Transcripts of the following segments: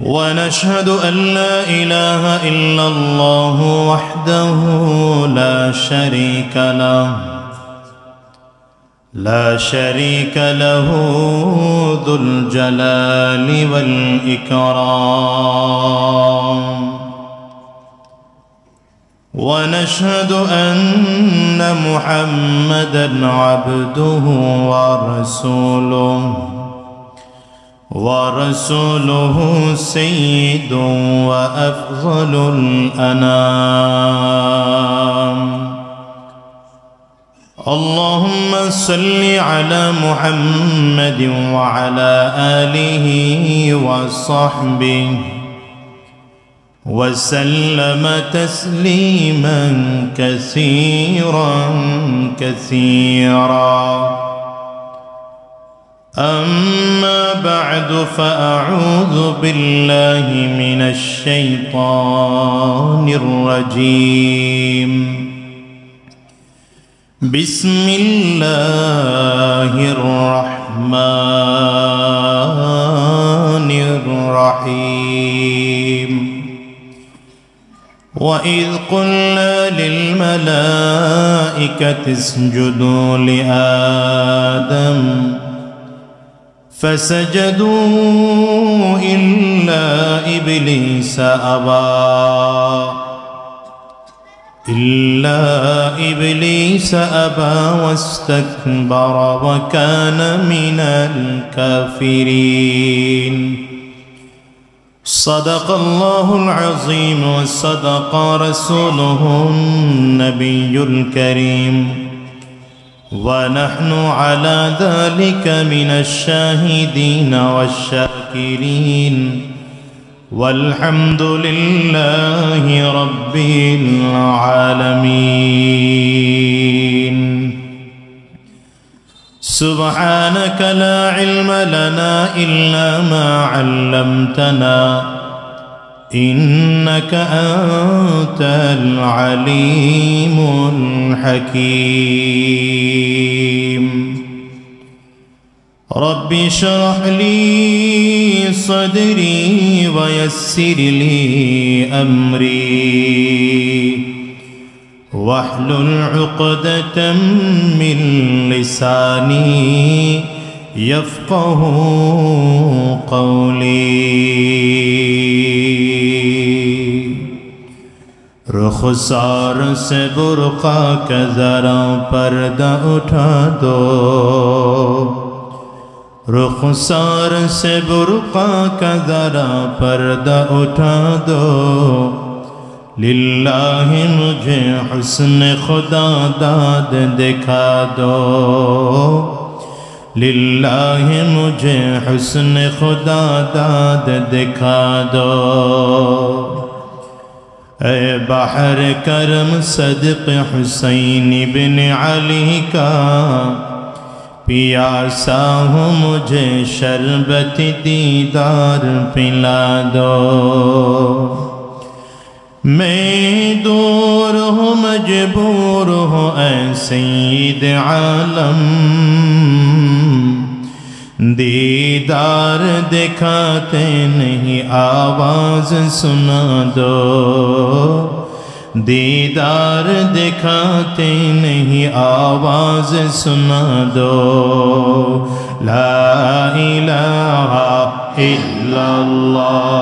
ونشهد أن لا إله إلا الله وحده لا شريك له ذو الجلال والإكرام ونشهد أن محمدًا عبده ورسوله سيد وأفضل الأنام اللهم صل على محمد وعلى آله وصحبه وسلم تسليما كثيرا أما بعد فأعوذ بالله من الشيطان الرجيم بسم الله الرحمن الرحيم وإذ قلنا للملائكة اسجدوا لآدم فسجدوا إلا إبليس أبى واستكبر وكان من الكافرين صدق الله العظيم وصدق رسوله النبي الكريم ونحن على ذلك من الشاهدين والشاكرين والحمد لله رب العالمين سبحانك لا علم لنا إلا ما علمتنا إنك أنت العليم الحكيم رب اشرح لي صدري ويسر لي أمري واحلل عقدة من لساني يفقه قولي रुखसार से बुर्का का ज़रा पर्दा उठा दो रुखसार से बुर्का का ज़रा पर्दा उठा दो लिल्लाहि मुझे हुस्न खुदा दाद दिखा दो लिल्लाहि मुझे हुस्न खुदा दाद दिखा दो ऐ बहर करम सदक़ हुसैन बिन अली का पियासा हूँ मुझे शरबत दीदार पिला दो मैं दूर हूँ मजबूर हूँ ऐ सय्यद आलम दीदार दिखाते नहीं आवाज़ सुना दो दीदार दिखाते नहीं आवाज़ सुना दो ला इलाहा इल्लल्लाह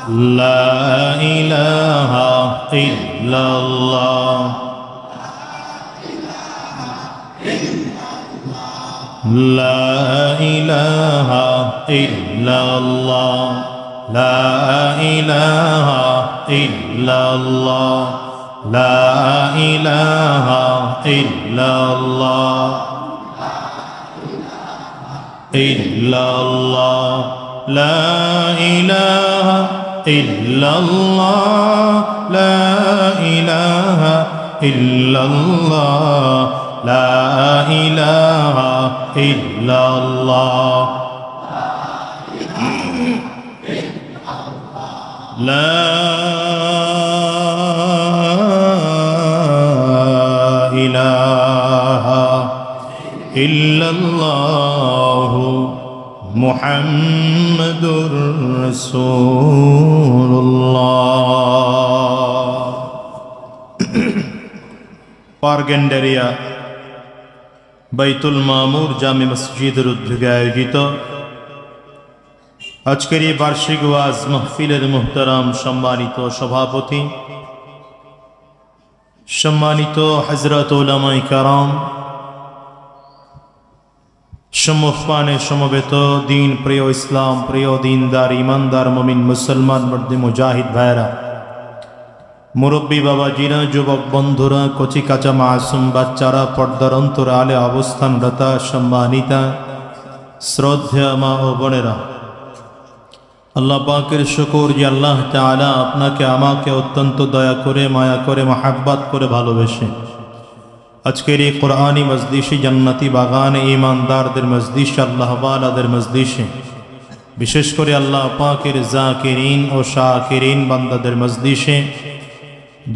ला इलाहा इल्लल्लाह ला इलाहा इल्लल्लाह ला इलाहा इल्लल्लाह ला इलाहा इल्लल्लाह इल्लल्लाह ला इलाहा इल्लल्लाह ला इलाहा इल्लल्लाह ला इलाहा इल्लल्लाह ला ইল্লাল্লাহু মুহাম্মাদুর রাসূলুল্লাহ। পারগেন্ডারিয়া বাইতুল মামুর জামে মসজিদের উদ্যোগে আয়োজিত আজকের এই বার্ষিক ওয়াজ মাহফিলের মুহতারাম সম্মানিত সভাপতি, সম্মানিত হযরত উলামায়ে কেরাম, সম্মুখপানে সমবেত দিন প্রিয় ইসলাম প্রিয় দিনদার ইমানদার মুমিন মুসলমান মর্দে মুজাহিদ ভাইরা, মুরব্বী বাবাজিরা, যুবক বন্ধুরা, কচি কাঁচা মাসুম বাচ্চারা, পর্দার অন্তরালে অবস্থানরতা সম্মানিতা শ্রদ্ধেয় মা ও বোনেরা, আল্লাহ পাকের শুকর যে আল্লাহ তাআলা আপনাকে আমাকে অত্যন্ত দয়া করে মায়া করে মহাব্বত করে ভালোবেসে আজকের এই কোরআনী মজলিসে, জান্নাতি বাগানে, ঈমানদারদের মজলিসে, আল্লাহ ওয়ালাদের মজলিসে, বিশেষ করে আল্লাহ পাকের জাকিরিন ও শাকিরিন বান্দাদের মজলিসে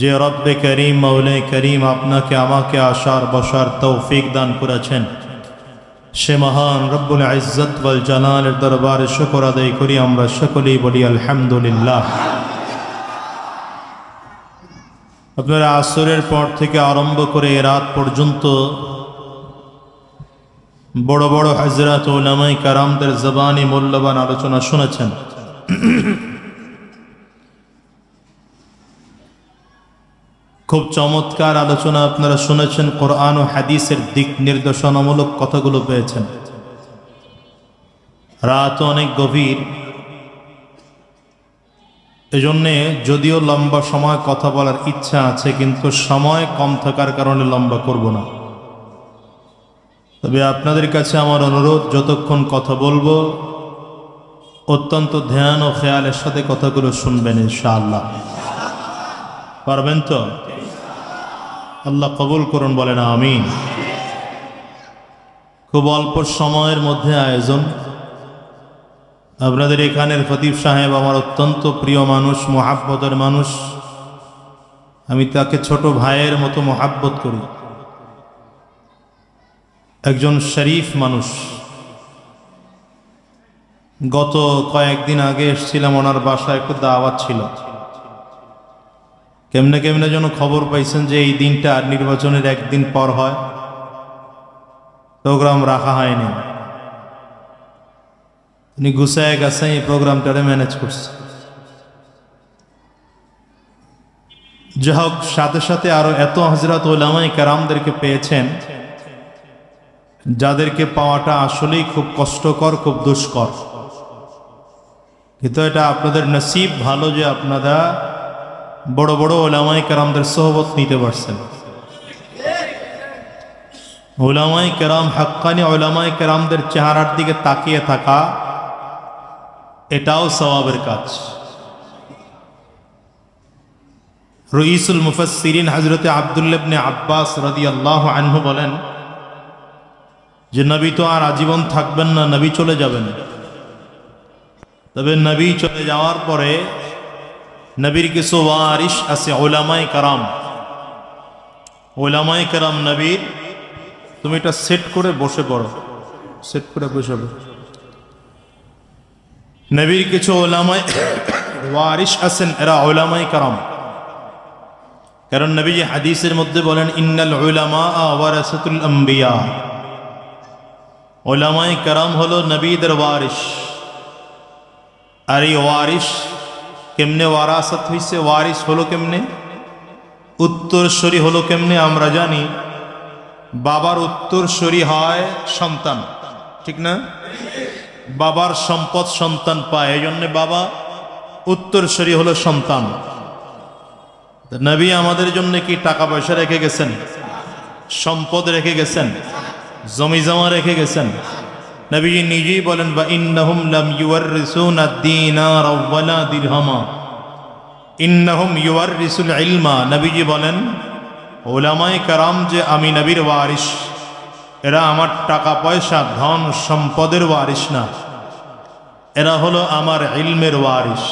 যে রব্বে করিম মৌলে করিম আপনাকে আমাকে আসার বসার তৌফিক দান করেছেন, সে মহান রব্বুল ইজ্জত ওয়াল জালালের দরবারে শুকর আদায় করি আমরা সকলেই বলি আলহামদুলিল্লাহ। আপনারা আসরের পর থেকে আরম্ভ করে রাত পর্যন্ত বড় বড় হযরত উলামায়ে কেরামদের জবানি মূল্যবান আলোচনা শুনেছেন। খুব চমৎকার আলোচনা আপনারা শুনেছেন, কোরআন ও হাদিসের দিক নির্দেশনামূলক কথাগুলো পেয়েছেন। রাত অনেক গভীর, এজন্যে যদিও লম্বা সময় কথা বলার ইচ্ছা আছে, কিন্তু সময় কম থাকার কারণে লম্বা করব না। তবে আপনাদের কাছে আমার অনুরোধ, যতক্ষণ কথা বলবো অত্যন্ত ধ্যান ও খেয়ালের সাথে কথাগুলো শুনবেন ইনশাআল্লাহ। পারবেন তো? আল্লাহ কবুল করুন, বলেন আমিন। খুব অল্প সময়ের মধ্যে আয়োজন। আপনাদের এখানের খতিব সাহেব আমার অত্যন্ত প্রিয় মানুষ, মোহাব্বতের মানুষ। আমি তাকে ছোট ভাইয়ের মতো মোহাব্বত করি। একজন শরীফ মানুষ। গত কয়েকদিন আগে এসেছিলাম, ওনার বাসায় একটু দাওয়াত ছিল। কেমনে কেমনে যেন খবর পাইছেন যে এই দিনটা নির্বাচনের একদিন পর হয়, প্রোগ্রাম রাখা হয়নি। উনি গুছায় গাছায় এই প্রোগ্রামটারে ম্যানেজ করছে। যাই হোক, সাথে সাথে আরো এত হযরত উলামায়ে কেরামদেরকে পেয়েছেন যাদেরকে পাওয়াটা আসলেই খুব কষ্টকর, খুব দুষ্কর। কিন্তু এটা আপনাদের নসিব ভালো যে আপনারা বড় বড় উলামায়ে কেরামদের সোহবত নিতে পারছেন। উলামায়ে কেরাম, হাক্কানি উলামায়ে কেরামদের চেহারার দিকে তাকিয়ে থাকা, এটাও সওয়াবের কাজ। রইসুল মুফাসসিরিন হযরতে আব্দুল্লাহ ইবনে আব্বাস রাদিয়াল্লাহু আনহু বলেন যে নবী তো আর আজীবন থাকবেন না, নবী চলে যাবেন। তবে নবী চলে যাওয়ার পরে নবীর কিছু ওয়ারিস আছে, উলামায়ে কেরাম। উলামায়ে কেরাম নবীর, তুমি এটা সেট করে বসে পড়ো, সেট করে বসে পড়ো। নবীর কিছু উলামায়ে ওয়ারিস আছেন, এরা উলামায়ে কেরাম। কারণ নবীজি হাদিসের মধ্যে বলেন ইন্নাল উলামা ওয়ারাসাতুল আম্বিয়া, উলামায়ে কেরাম হলো নবীদের ওয়ারিস। আর এই ওয়ারিস কেমনে ওয়ারাসাত হইছে, ওয়ারিস হলো কেমনে, উত্তরসূরি হলো কেমনে? আমরা জানি বাবার উত্তরসূরি হয় সন্তান, ঠিক না? বাবার সম্পদ সন্তান পায়, এই জন্য বাবা উত্তরসূরি হলো সন্তান। নবী আমাদের জন্য কি টাকা পয়সা রেখে গেছেন, সম্পদ রেখে গেছেন, জমি জমা রেখে গেছেন? নবী নিজেই বলেন বা ইন্নাহুম লাম ইউওয়ারিসুনা দিনার ওয়ালা দিরহামা, ইন্নাহুম ইউওয়ারিসুল ইলমা। নবীজি বলেন উলামায়ে কেরাম যে আমি নবীর ওয়ারিস, এরা আমার টাকা পয়সা ধন সম্পদের ওয়ারিস না, এরা হলো আমার ইলমের ওয়ারিস।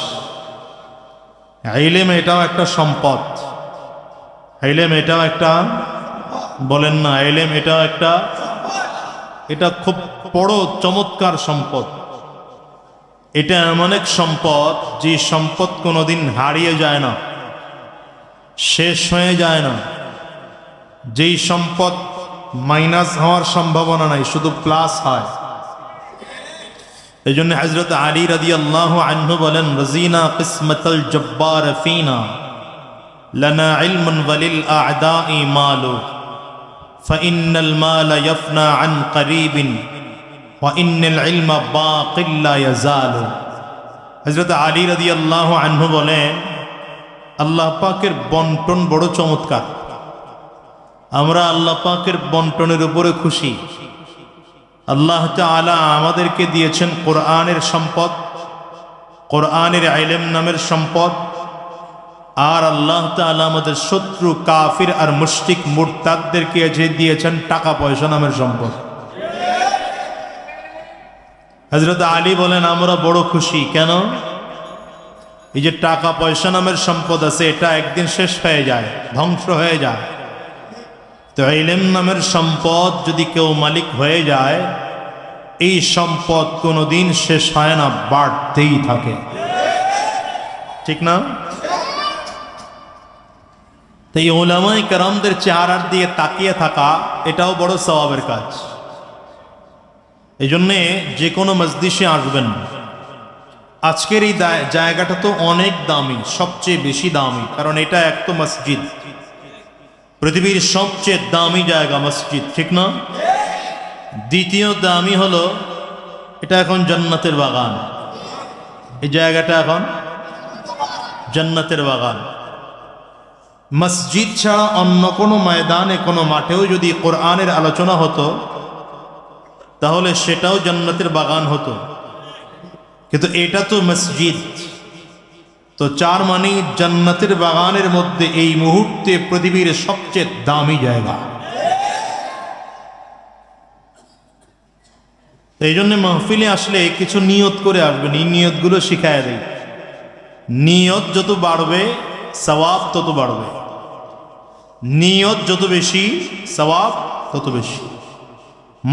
ইলম এটাও একটা সম্পদ, ইলম এটাও একটা, বলেন না, ইলম এটাও একটা এটা খুব বড় চমৎকার সম্পদ। এটা এমন এক সম্পদ যে সম্পদ কোনোদিন হারিয়ে যায় না, শেষ হয়ে যায় না, যেই সম্পদ মাইনাস হওয়ার সম্ভাবনা নাই, শুধু প্লাস হয়। এই জন্য হযরত আলী রাদিয়াল্লাহু আনহু বলেন, রাজিনা কিসমাতাল জব্বার ফিনা লানা ইলমুন ওয়ালিল আ'দাই মালু ফাইন্নাল মালা ইয়াফনা আন করিবিন ওয়া ইন্নাল ইলমা বাকিল লা ইয়াজালু। হযরত আলী রাদিয়াল্লাহু আনহু বলেন, আল্লাহ পাকের বন্টন বড় চমৎকার। আমরা আল্লাহ পাকের বন্টনের উপরে খুশি। আল্লাহ তাআলা আমাদেরকে দিয়েছেন কোরআনের সম্পদ, কোরআনের ইলম নামের সম্পদ। আর আল্লাহ তাআলা আমাদের শত্রু কাফির আর মুশরিক মুরতাদদেরকে দিয়েছেন টাকা পয়সা নামের সম্পদ। হযরত আলী বলেন, আমরা বড় খুশি। কেন? এই যে টাকা পয়সা নামের সম্পদ আছে, এটা একদিন শেষ হয়ে যায়, ধ্বংস হয়ে যায়। তো ইলম নামের সম্পদ যদি কেউ মালিক হয়ে যায়, এই সম্পদ কোনোদিন শেষ হয় না, বাড়তেই থাকে। ঠিক না? তো এই উলামায়ে কেরামদের চেহারার দিয়ে তাকিয়ে থাকা, এটাও বড় সওয়াবের কাজ। এই জন্যে যে কোনো মজলিসে আসবেন, আজকের এই জায়গাটা তো অনেক দামি, সবচেয়ে বেশি দামি, কারণ এটা এক তো মসজিদ, পৃথিবীর সবচেয়ে দামি জায়গা মসজিদ, ঠিক না? দ্বিতীয় দামি হলো এটা এখন জান্নাতের বাগান। এই জায়গাটা এখন জান্নাতের বাগান। মসজিদ ছাড়া অন্য কোনো ময়দানে, কোনো মাঠেও যদি কোরআনের আলোচনা হতো, তাহলে সেটাও জান্নাতের বাগান হতো। কিন্তু এটা তো মসজিদ, তো চার মানে জান্নাতের বাগানের মধ্যে এই মুহূর্তে পৃথিবীর সবচেয়ে দামি জায়গা। এই জন্য মাহফিলে আসলে কিছু নিয়ত করে আসবেন, এই নিয়তগুলো শিখায় দেয়। নিয়ত যত বাড়বে সওয়াব তত বাড়বে, নিয়ত যত বেশি সওয়াব তত বেশি।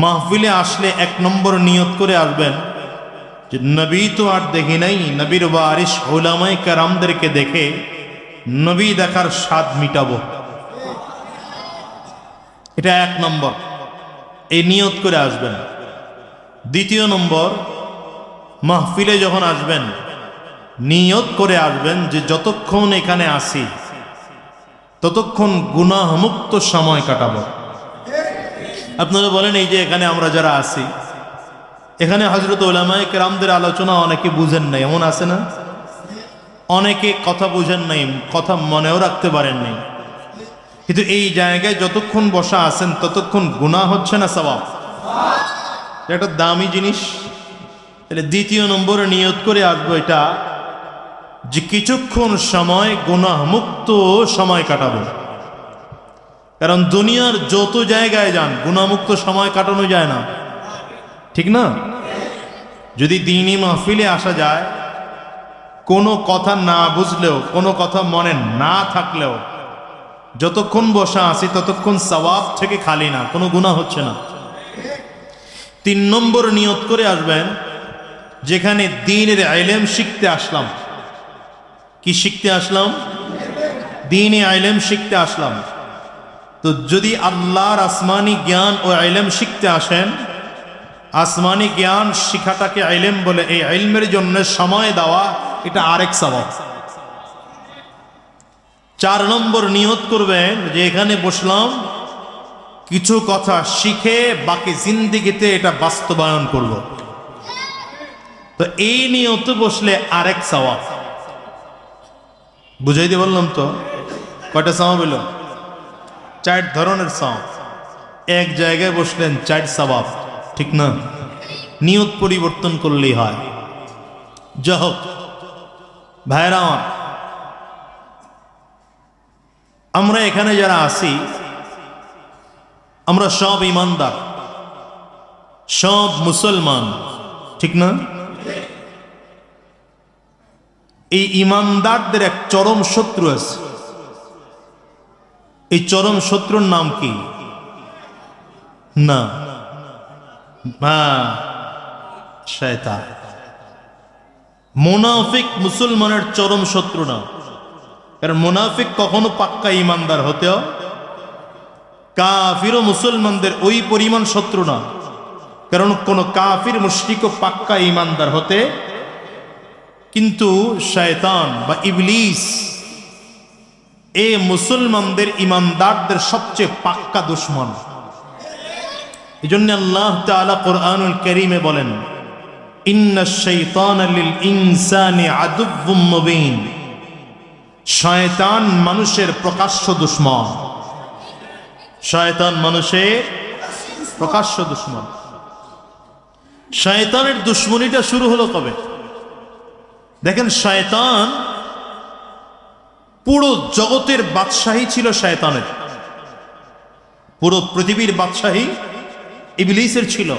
মাহফিলে আসলে এক নম্বর নিয়ত করে আসবেন যে নবী তো আর দেখি নাই, নবীর ওয়ারিস উলামায়ে কেরামদেরকে দেখে নবী দেখার স্বাদ মিটাবো। এটা এক নম্বর, এই নিয়ত করে আসবেন। দ্বিতীয় নম্বর, মাহফিলে যখন আসবেন নিয়ত করে আসবেন যে যতক্ষণ এখানে আসি ততক্ষণ গুনাহমুক্ত সময় কাটাবো। আপনারা বলেন, এই যে এখানে আমরা যারা আছি, এখানে হযরত উলামায়ে কেরামদের আলোচনা অনেকে বুঝেন নাই, এমন আছে না? অনেকে কথা বুঝেন নাই, কথা মনেও রাখতে পারেন নাই, কিন্তু এই জায়গায় যতক্ষণ বসা আছেন ততক্ষণ গুনাহ হচ্ছে না সওয়াব? এটা দামি জিনিস। তাহলে দ্বিতীয় নম্বরে নিয়ত করে আসবো এটা যে কিছুক্ষণ সময় গুনাহমুক্ত সময় কাটাবো। কারণ দুনিয়ার যত জায়গায় যান গুনাহমুক্ত সময় কাটানো যায় না, ঠিক না? যদি দ্বীনি মাহফিলে আসা যায়, কোনো কথা না বুঝলেও, কোনো কথা মনে না থাকলেও, যতক্ষণ বসা আছি ততক্ষণ সওয়াব থেকে খালি না, কোনো গুনাহ হচ্ছে না। তিন নম্বর নিয়ত করে আসবেন, যেখানে দ্বীনের ইলম শিখতে আসলাম। কি শিখতে আসলাম? দ্বীনি ইলম শিখতে আসলাম। তো যদি আল্লাহর আসমানি জ্ঞান ও ইলম শিখতে আসেন, আসমানি জ্ঞান শিখাটাকে ইলম বলে, এই ইলমের জন্য সময় দেওয়া এটা আরেক সওয়াব। চার নম্বর নিয়ত করবেন যে এখানে বসলাম, কিছু কথা শিখে বাকি জিন্দেগিতে এটা বাস্তবায়ন করব। তো এই নিয়তে বসলে আরেক সওয়াব। বুঝাইতে বললাম তো? কয়টা সওয়াব হলো? চার ধরনের সওয়াব। এক জায়গায় বসলেন, চার সওয়াব, ঠিক না? নিয়ত পরিবর্তন করলেই হয়। যা হোক ভাইরা আমার, আমরা এখানে যারা আছি আমরা সব ইমানদার, সব মুসলমান, ঠিক না? এই ইমানদারদের এক চরম শত্রু আছে। এই চরম শত্রুর নাম কি? না, শয়তান। মুনাফিক মুসলমানের চরম শত্রু না, কারণ মুনাফিক কখনো পাক্কা ইমানদার হতেও, কাফির ও মুসলমানদের ওই পরিমাণ শত্রু না, কারণ কোন কাফির মুশরিকও পাক্কা ইমানদার হতে, কিন্তু শয়তান বা ইবলিস এ মুসলমানদের ইমানদারদের সবচেয়ে পাক্কা দুশমন। এজন্য আল্লাহ তাআলা কোরআনুল কারীমে বলেন, ইন্নাশ শাইতানা লিল ইনসানি আদুউম মুবিন, শয়তান মানুষের প্রকাশ্য দুশমন। শয়তান মানুষের প্রকাশ্য দুশমন। শয়তানের দুশমনিটা শুরু হলো কবে? দেখেন, শয়তান পুরো জগতের বাদশাহী ছিল শয়তানের, পুরো পৃথিবীর বাদশাহী ইবলিসের ছিল।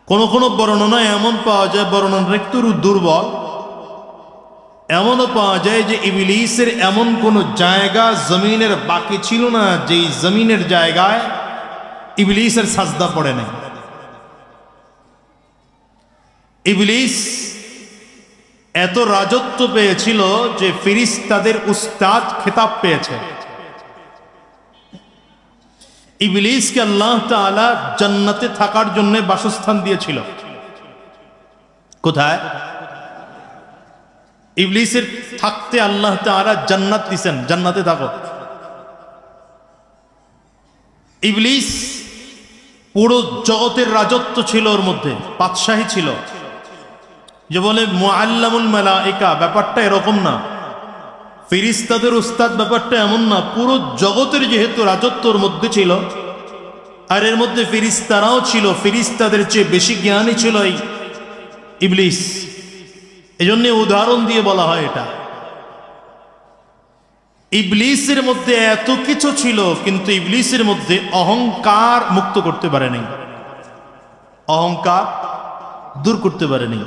কোন কোন বর্ণনায় এমন পাওয়া যায়, বর্ণনা একটু দুর্বল, এমনও পাওয়া যায় যে ইবলিসের এমন কোন জায়গা জমিনের বাকি ছিল না যেই জমিনের জায়গায় ইবলিসের সাজদা পড়ে নাই। ইবলিস এত রাজত্ব পেয়েছিল যে ফেরেশতাদের উস্তাদ খেতাব পেয়েছে। ইবলিসকে আল্লাহ তাআলা জান্নাতে থাকার জন্য বাসস্থান দিয়েছিল। কোথায়? ইবলিসের থাকতে আল্লাহ তাআলা জান্নাত দিয়েছেন, জান্নাতে থাকো। ইবলিস পুরো জগতের রাজত্ব ছিল ওর মধ্যে, বাদশাহী ছিল। যে বলে মুআল্লামুল মালায়েকা, ব্যাপারটা এরকম না। ফেরেশতাদের উস্তাদ ব্যাপারটা এমন না। পুরো জগতের যেহেতু রাজত্বর মধ্যে ছিল, আর এর মধ্যে ফেরেশতারাও ছিল, ফেরেশতাদের চেয়ে বেশি জ্ঞানী ছিল এই ইবলিস। এজন্য উদাহরণ দিয়ে বলা হয় এটা। ইবলিসের মধ্যে এত কিছু ছিল, কিন্তু ইবলিসের মধ্যে অহংকার মুক্ত করতে পারেনি, অহংকার দূর করতে পারেনি।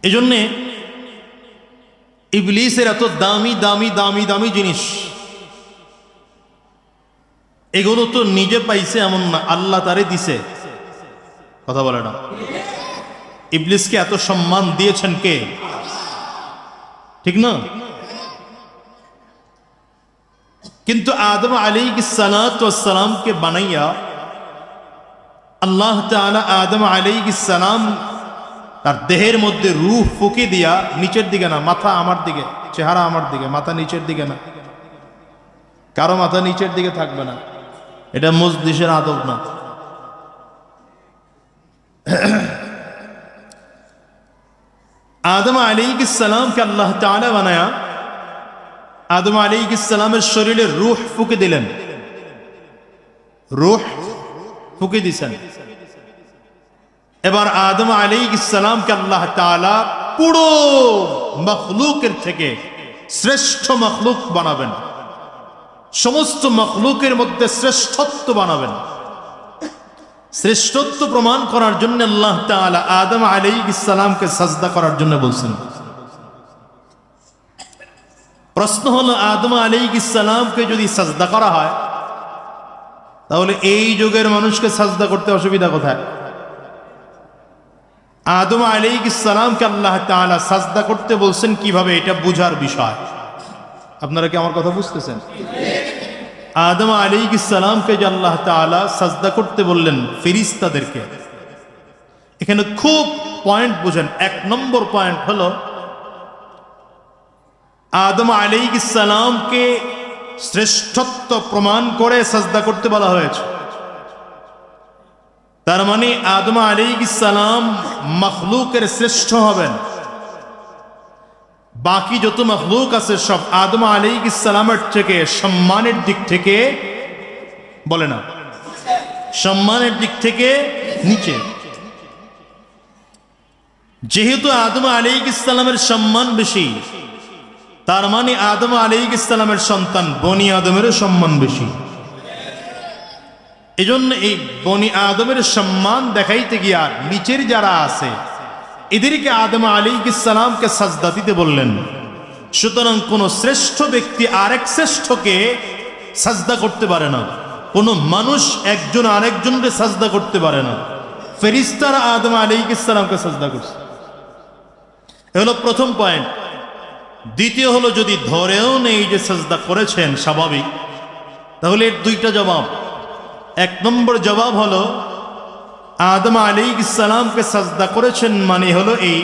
এজন্য ইবলিসের এত দামি দামি দামি দামি জিনিস, এগুলো তো নিজে পাইছে এমন না, আল্লাহ তারে দিছে। কথা বলে না? ইবলিসকে এত সম্মান দিয়েছেন কে? ঠিক না? কিন্তু আদম আলাইহিস সালাতু ওয়াস সালামকে বানাইয়া আল্লাহ তাআলা আদম আলাইহিস সালাম তার দেহের মধ্যে রূহ ফুঁকে দিয়া, নিচের দিকে না, মাথা আমার দিকে, চেহারা আমার দিকে, মাথা নিচের দিকে না, কারো মাথা নিচের দিকে থাকবে না, এটা মজলিসের আদব না। আদম আলাইহিস সালামকে আল্লাহ তাআলা বানায়া আদম আলাইহিস সালামের শরীরে রূহ ফুঁকে দিলেন, রূহ ফুঁকে দিছেন। এবার আদম আলাইহিস সালামকে আল্লাহ তাআলা পুরো মখলুকের থেকে শ্রেষ্ঠ মখলুক বানাবেন, সমস্ত মখলুকের মধ্যে শ্রেষ্ঠত্ব বানাবেন। শ্রেষ্ঠত্ব প্রমাণ করার জন্য আল্লাহ তাআলা আদম আলাইহিস সালামকে সাজদা করার জন্য বলছেন। প্রশ্ন হলো, আদম আলাইহিস সালামকে যদি সাজদা করা হয়, তাহলে এই যুগের মানুষকে সাজদা করতে অসুবিধা কোথায়? আদম আলাইহিস সালামকে আল্লাহ তাআলা সাজদা করতে বলছেন কিভাবে, এটা বুঝার বিষয়। আপনারা কি আমার কথা বুঝতেছেন? আদম আলাইহিস সালামকে যে আল্লাহ তাআলা সাজদা করতে বললেন ফেরেশতাদেরকে, এখানে খুব পয়েন্ট বুঝেন। এক নম্বর পয়েন্ট হলো, আদম আলাইহিস সালামকে শ্রেষ্ঠত্ব প্রমাণ করে সাজদা করতে বলা হয়েছে। তার মানে আদম আলাইহিস সালাম মখলুকের শ্রেষ্ঠ হবেন। বাকি যত মখলুক আছে সব আদম আলাইহিস সালামের থেকে সম্মানের দিক থেকে, বলে না, সম্মানের দিক থেকে নিচে। যেহেতু আদম আলাইহিস সালামের সম্মান বেশি, তার মানে আদম আলাইহিস সালামের সন্তান বনি আদমেরও সম্মান বেশি। এজন্য এই বনি আদমের সম্মান দেখাইতে গিয়া নিচের যারা আছে এদেরকে আদম আলাইহিস সালামকে সাজদা দিতে বললেন। সুতরাং কোন শ্রেষ্ঠ ব্যক্তি আরেক শ্রেষ্ঠকে সাজদা করতে পারে না, কোনো মানুষ একজন আরেকজনকে সাজদা করতে পারে না। ফেরেশতারা আদম আলাইহিস সালামকে সাজদা করছে। এ হলো প্রথম পয়েন্ট। দ্বিতীয় হলো, যদি ধরেও নেই যে সাজদা করেছেন স্বাভাবিক, তাহলে এর দুইটা জবাব। এক নম্বর জবাব হলো, আদম আলাইহিস সালামকে সাজদা করেছেন মানে হলো এই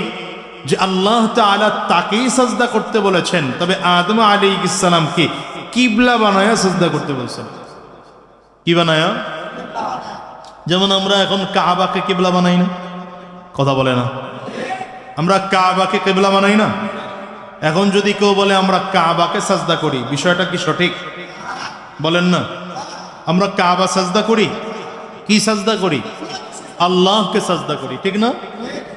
যে আল্লাহ তাআলা তাকেই সাজদা করতে বলেছেন, তবে আদম আলাইহিস সালামকে কিবলা বানায়া সাজদা করতে বলছেন। কি বানায়া? যেমন আমরা এখন কাবাকে কিবলা বানাই না, কথা বলে না, আমরা কাবাকে কিবলা বানাই না। এখন যদি কেউ বলে আমরা কাবাকে সাজদা করি, বিষয়টা কি সঠিক? বলেন না। আমরা কাবা সাজদা করি, কি সাজদা করি? আল্লাহকে সাজদা করি, ঠিক না?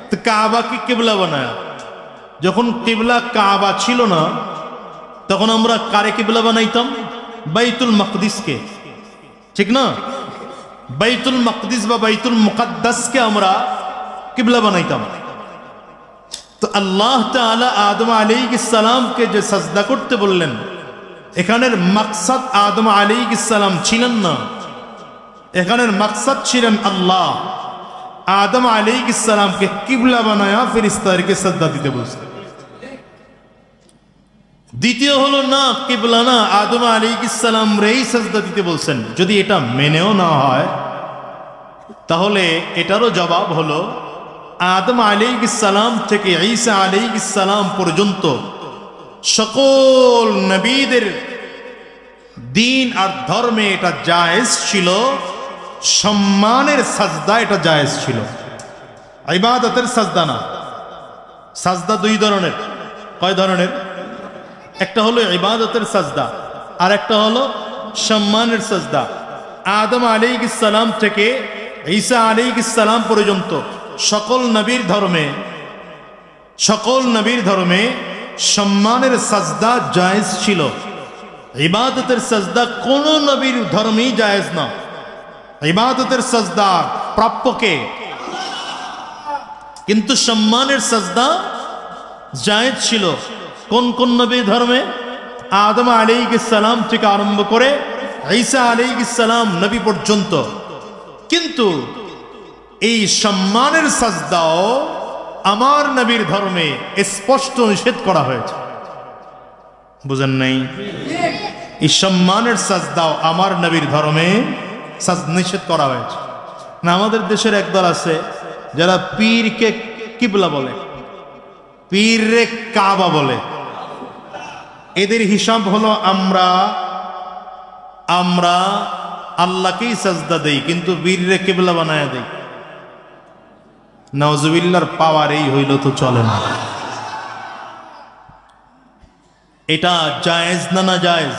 তো কাবাকে কিবলা বানায়া। যখন কিবলা কাবা ছিল না, তখন আমরা কারে কিবলা বানাইতাম? বাইতুল মাকদিসকে, ঠিক না? বাইতুল মাকদিস বা বাইতুল মুকাদ্দাসকে আমরা কিবলা বানাইতাম। তো আল্লাহ তাআলা আদম আলাইহিস সালামকে যে সাজদা করতে বললেন, এখানের মাকসাদ আদম আলাইহিস সালাম ছিলেন না, এখানের মাকসাদ ছিলেন আল্লাহ। আদম আলাইহিস সালামকে কিবলা বানায়া ফেরেশতাদেরকে সাজদা দিতে বলছেন। দ্বিতীয় হলো, না কিবলা না, আদম আলাইহিস সালাম রেই সাজদা দিতে বলছেন। যদি এটা মেনেও না হয়, তাহলে এটারও জবাব হলো, আদম আলাইহিস সালাম থেকে ঈসা আলাইহিস সালাম পর্যন্ত সকল নবীদের দিন আর ধর্মে এটা জায়েজ ছিল, সম্মানের সাজদা এটা জায়েজ ছিল, ইবাদতের সাজদা না। সাজদা দুই ধরনের। কয় ধরনের? একটা হলো ইবাদতের সাজদা, আর একটা হলো সম্মানের সাজদা। আদম আলাইহিস সালাম থেকে ঈসা আলাইহিস সালাম পর্যন্ত সকল নবীর ধর্মে সম্মানের সাজদা জায়েজ ছিল, ইবাদতের সাজদা কোন নবীর ধর্মেই জায়েজ না। ইবাদতের সাজদা প্রাপ্যকে, কিন্তু সম্মানের সাজদা জায়েজ ছিল কোন কোন নবীর ধর্মে? আদম আলাইহিস সালাম থেকে আরম্ভ করে ঈসা আলাইহিস সালাম নবী পর্যন্ত। কিন্তু এই সম্মানের সাজদাও আমার নবীর ধর্মে স্পষ্ট নিষেধ করা হয়েছে। বুঝেন নাই? এই সম্মানের সাজদাও আমার নবীর ধর্মে নিষেধ করা হয়েছে না। আমাদের দেশের একদল আছে যারা পীরকে কিবলা বলে, পীররে কাবা বলে। এদের হিসাব হলো, আমরা আল্লাহকেই সাজদা দেই, কিন্তু পীররে কিবলা বানায়া দেই। নাউজুবিল্লাহর পাওয়ার এই হইল তো চলে না। এটা জায়েজ না না জায়েজ?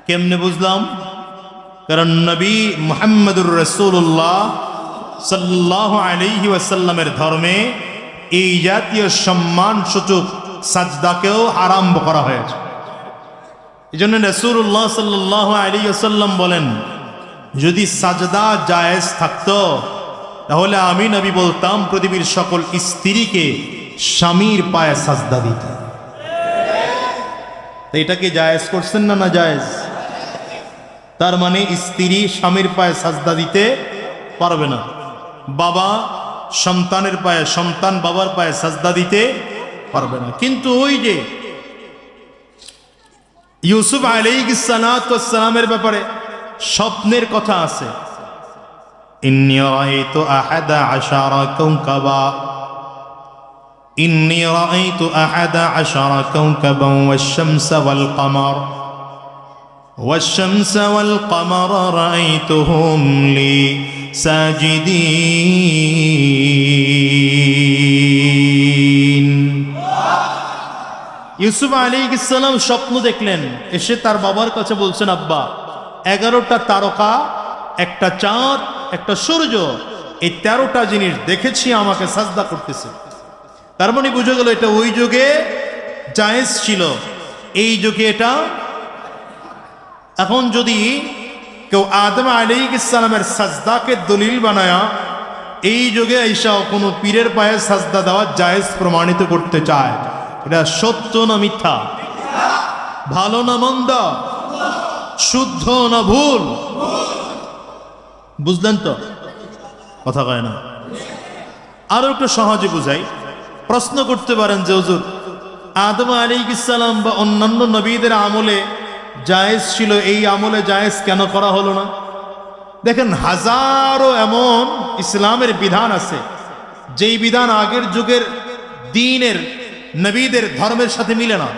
কেমনে বুঝলাম? কারণ নবী মুহাম্মদুর রাসূলুল্লাহ সাল্লাল্লাহু আলাইহি ওয়াসাল্লামের ধর্মে এই জাতীয় সম্মানসূচক সাজদাকেও আরম্ভ করা হয়েছে। এজন্য রাসূলুল্লাহ সাল্লাল্লাহু আলাইহি ওয়াসাল্লাম বলেন, যদি সাজদা জায়েজ থাকতো, তাহলে আমি নবী বলতাম পৃথিবীর সকল স্ত্রীকে স্বামীর পায়ে সাজদা দিতে। এটাকে জায়েজ করছেন না না জায়েজ? তার মানে স্ত্রী স্বামীর পায়ে সাজদা দিতে পারবে না, বাবা সন্তানের পায়ে, সন্তান বাবার পায়ে সাজদা দিতে পারবে না। কিন্তু ওই যে ইউসুফ আলাইহিস সালামের ব্যাপারে স্বপ্নের কথা আছে, ইন্নী রাআইতু আহাদা আশারা কাওকাবা, ইন্নী রাআইতু আহাদা আশারা কাওকাবান ওয়াশ-শামসা ওয়াল কমার, والشمس والقمر رأيتهم لي ساجدين। ইউসুফ আলাইহিস সালাম স্বপ্ন দেখলেন, এসে তার বাবার কাছে বলছেন, আব্বা 11টা তারকা, একটা চাঁদ, একটা সূর্য, এই 13টা জিনিস দেখেছি আমাকে সাজদা করতেছে। তার মানে বুঝে গেল এটা ওই যুগে জায়েজ ছিল, এই যুগে এটা। এখন যদি কেউ আদম আলাইহিস সালামের সাজদাকে দলিল বানায়া এই যুগে আইসা কোনো পীরের পায়ে সাজদা দেওয়া জায়েজ প্রমাণিত করতে চায়, এটা সত্য না মিথ্যা? ভালো না মন্দ? শুদ্ধ না ভুল? বুঝলেন তো? কথা কয় না। আরো একটু সহজে বুঝাই। প্রশ্ন করতে পারেন যে হুজুর, আদম আলাইহিস সালাম বা অন্যান্য নবীদের আমলে জায়েজ ছিল, এই আমলে জায়েজ কেন করা হলো না? দেখেন, হাজারো এমন ইসলামের বিধান আছে যেই বিধান আগের যুগের দ্বীনের নবীদের ধর্মের সাথে মিলে না।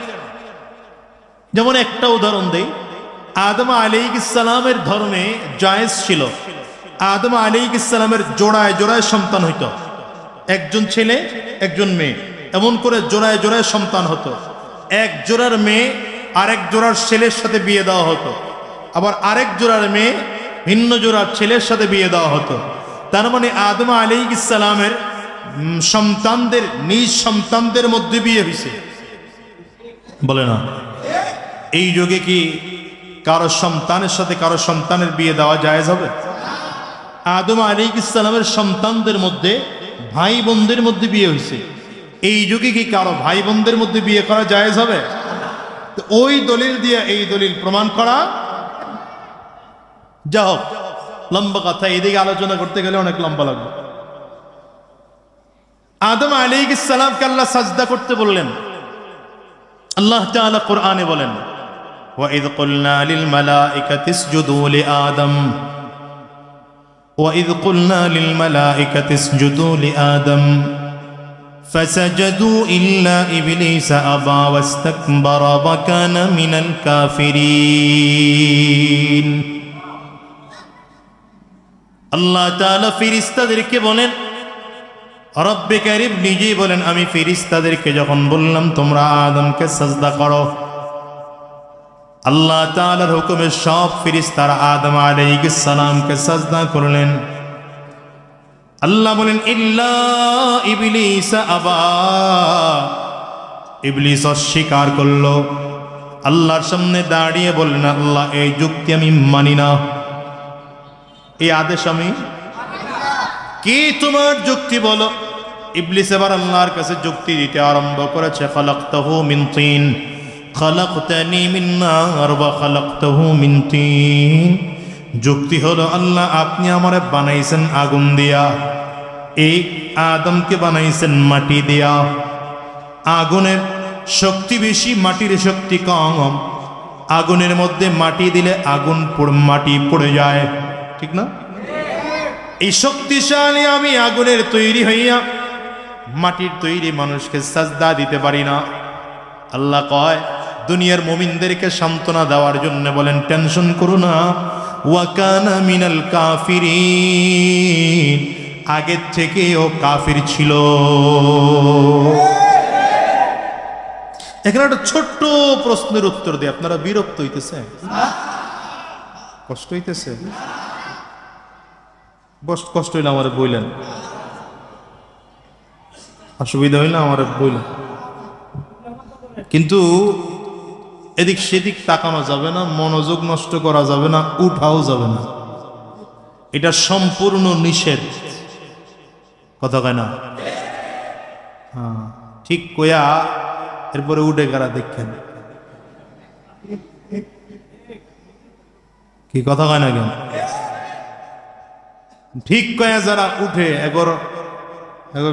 যেমন একটা উদাহরণ দেই, আদম আলাইহিস সালামের ধর্মে জায়েজ ছিল আদম আলাইহিস সালামের জোড়ায় জোড়ায় সন্তান হইতো, একজন ছেলে একজন মেয়ে, এমন করে জোড়ায় জোড়ায় সন্তান হতো। এক জোড়ার মেয়ে আরেক জোড়ার ছেলের সাথে বিয়ে দেওয়া হতো, আবার আরেক জোড়ার মেয়ে ভিন্ন জোড়ার ছেলের সাথে বিয়ে দেওয়া হতো। তার মানে আদম আলাইহিস সালামের সন্তানদের নিজ সন্তানদের মধ্যে বিয়ে হয়েছে, বলে না? এই যুগে কি কারো সন্তানের সাথে কারো সন্তানের বিয়ে দেওয়া জায়েজ হবে? আদম আলাইহিস সালামের সন্তানদের মধ্যে ভাই বোনদের মধ্যে বিয়ে হয়েছে, এই যুগে কি কারো ভাই বোনদের মধ্যে বিয়ে করা জায়েজ হবে? তো ওই দলিল দিয়ে এই দলিল প্রমাণ করা। যা হোক, লম্বা কথা, এদিকে আলোচনা করতে গেলে অনেক লম্বা লাগবে। আদম আলাইহিস সালামকে আল্লাহ সাজদা করতে বললেন। আল্লাহ তাআলা কোরআনে বলেন, وَإِذْ قُلْنَا لِلْمَلَائِكَةِ اسْجُدُوا لِآدَمَ وَإِذْ قُلْنَا لِلْمَلَائِكَةِ اسْجُدُوا لِآدَمَ فَسَجَدُوا إِلَّا إِبْلِيسَ أَبَى وَاسْتَكْبَرَ وَكَانَ مِنَ الْكَافِرِينَ। আল্লাহ তাআলা ফেরেশতাদেরকে বলেন, রব্বে কারীম নিজেই বলেন, আমি ফেরেশতাদেরকে যখন বললাম তোমরা আদমকে সাজদা করো, আল্লাহ তাআলার হুকুমে সব ফেরেশতারা আদম আলাইহিস সালামকে সাজদা করলেন। আল্লাহ বলেন, ইল্লা ইবলিস আবা, ইবলিস অস্বীকার করলো। আল্লাহর সামনে দাঁড়িয়ে বললেন, আল্লাহ এই যুক্তি আমি মানি না, এই আদেশ আমি কি তোমার যুক্তি বলো? ইবলিস এবার আল্লাহর কাছে যুক্তি দিতে আরম্ভ করেছে, খালাকতাহু মিন তিন খালাকতানি মিন নার ওয়া খালাকতাহু মিন তিন। যুক্তি হলো, আল্লাহ আপনি আমারে বানাইছেন আগুন দিয়া, এই আদমকে বানাইছেন মাটি দিয়া। আগুনের শক্তি বেশি, মাটির শক্তি কম। আগুনের মধ্যে মাটি দিলে আগুন মাটি পড়ে যায়, ঠিক না? এই শক্তিশালী আমি আগুনের তৈরি হইয়া মাটির তৈরি মানুষকে সাজদা দিতে পারি না। আল্লাহ কয়, দুনিয়ার মুমিনদেরকে সান্ত্বনা দেওয়ার জন্য বলেন, টেনশন করো না, ওয়া কানা মিনাল কাফিরিন, আগের থেকে ও কাফির ছিল। এখানে একটা ছোট্ট প্রশ্নের উত্তর দিয়ে আপনারা বিরক্ত হইতেছে? কষ্ট হইতেছে? কষ্ট হইলে আমার বললেন, অসুবিধা হইলে আমার বললেন, কিন্তু এদিক সেদিক তাকানো যাবে না, মনোযোগ নষ্ট করা যাবে না, উঠাও যাবে না। এটা সম্পূর্ণ নিষেধ, কথা কয় না? হ্যাঁ, ঠিক কয়া এরপরে উঠে গেলা দেখেন কি কথা কয় না কেন? ঠিক কয়া যারা উঠে এগর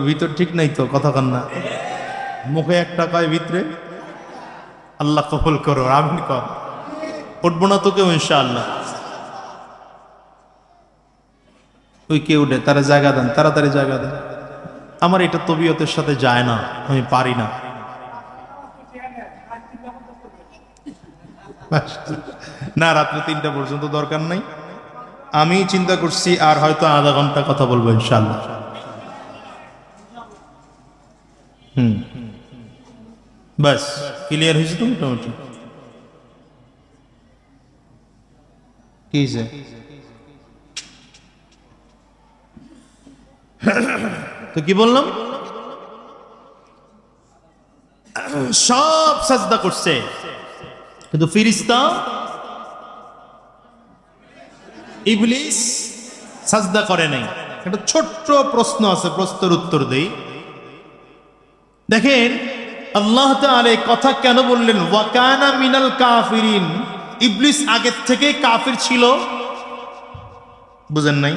ভিতর ঠিক নাই তো, কথা কন না, মুখে একটা কয় ভিতরে আল্লাহ কবুল করো, আমিন কর। উঠবো না তো কেউ ইনশাআল্লাহ। ওই কে উঠে, তারা জায়গা দেন, তাড়াতাড়ি জায়গা দেন। আমার এটা তবিয়তের সাথে যায় না, আমি পারি না। না, রাত্রে 3টা পর্যন্ত দরকার নাই। আমি চিন্তা করছি আর হয়তো আধা ঘন্টা কথা বলবো ইনশাআল্লাহ। বাস ক্লিয়ার হয়েছে তো মোটামুটি? কি তো কি বললাম? সব সাজদা করছে, কিন্তু ফেরেশতা ইবলিস সাজদা করে নাই। একটা ছোট্ট প্রশ্ন আছে, প্রশ্নের উত্তর দেই। দেখেন আল্লাহ তাআলা কথা কেন বললেন ওয়া কানা মিনাল কাফিরিন? ইবলিস আগের থেকেই কাফির ছিল? বুঝেন নাই?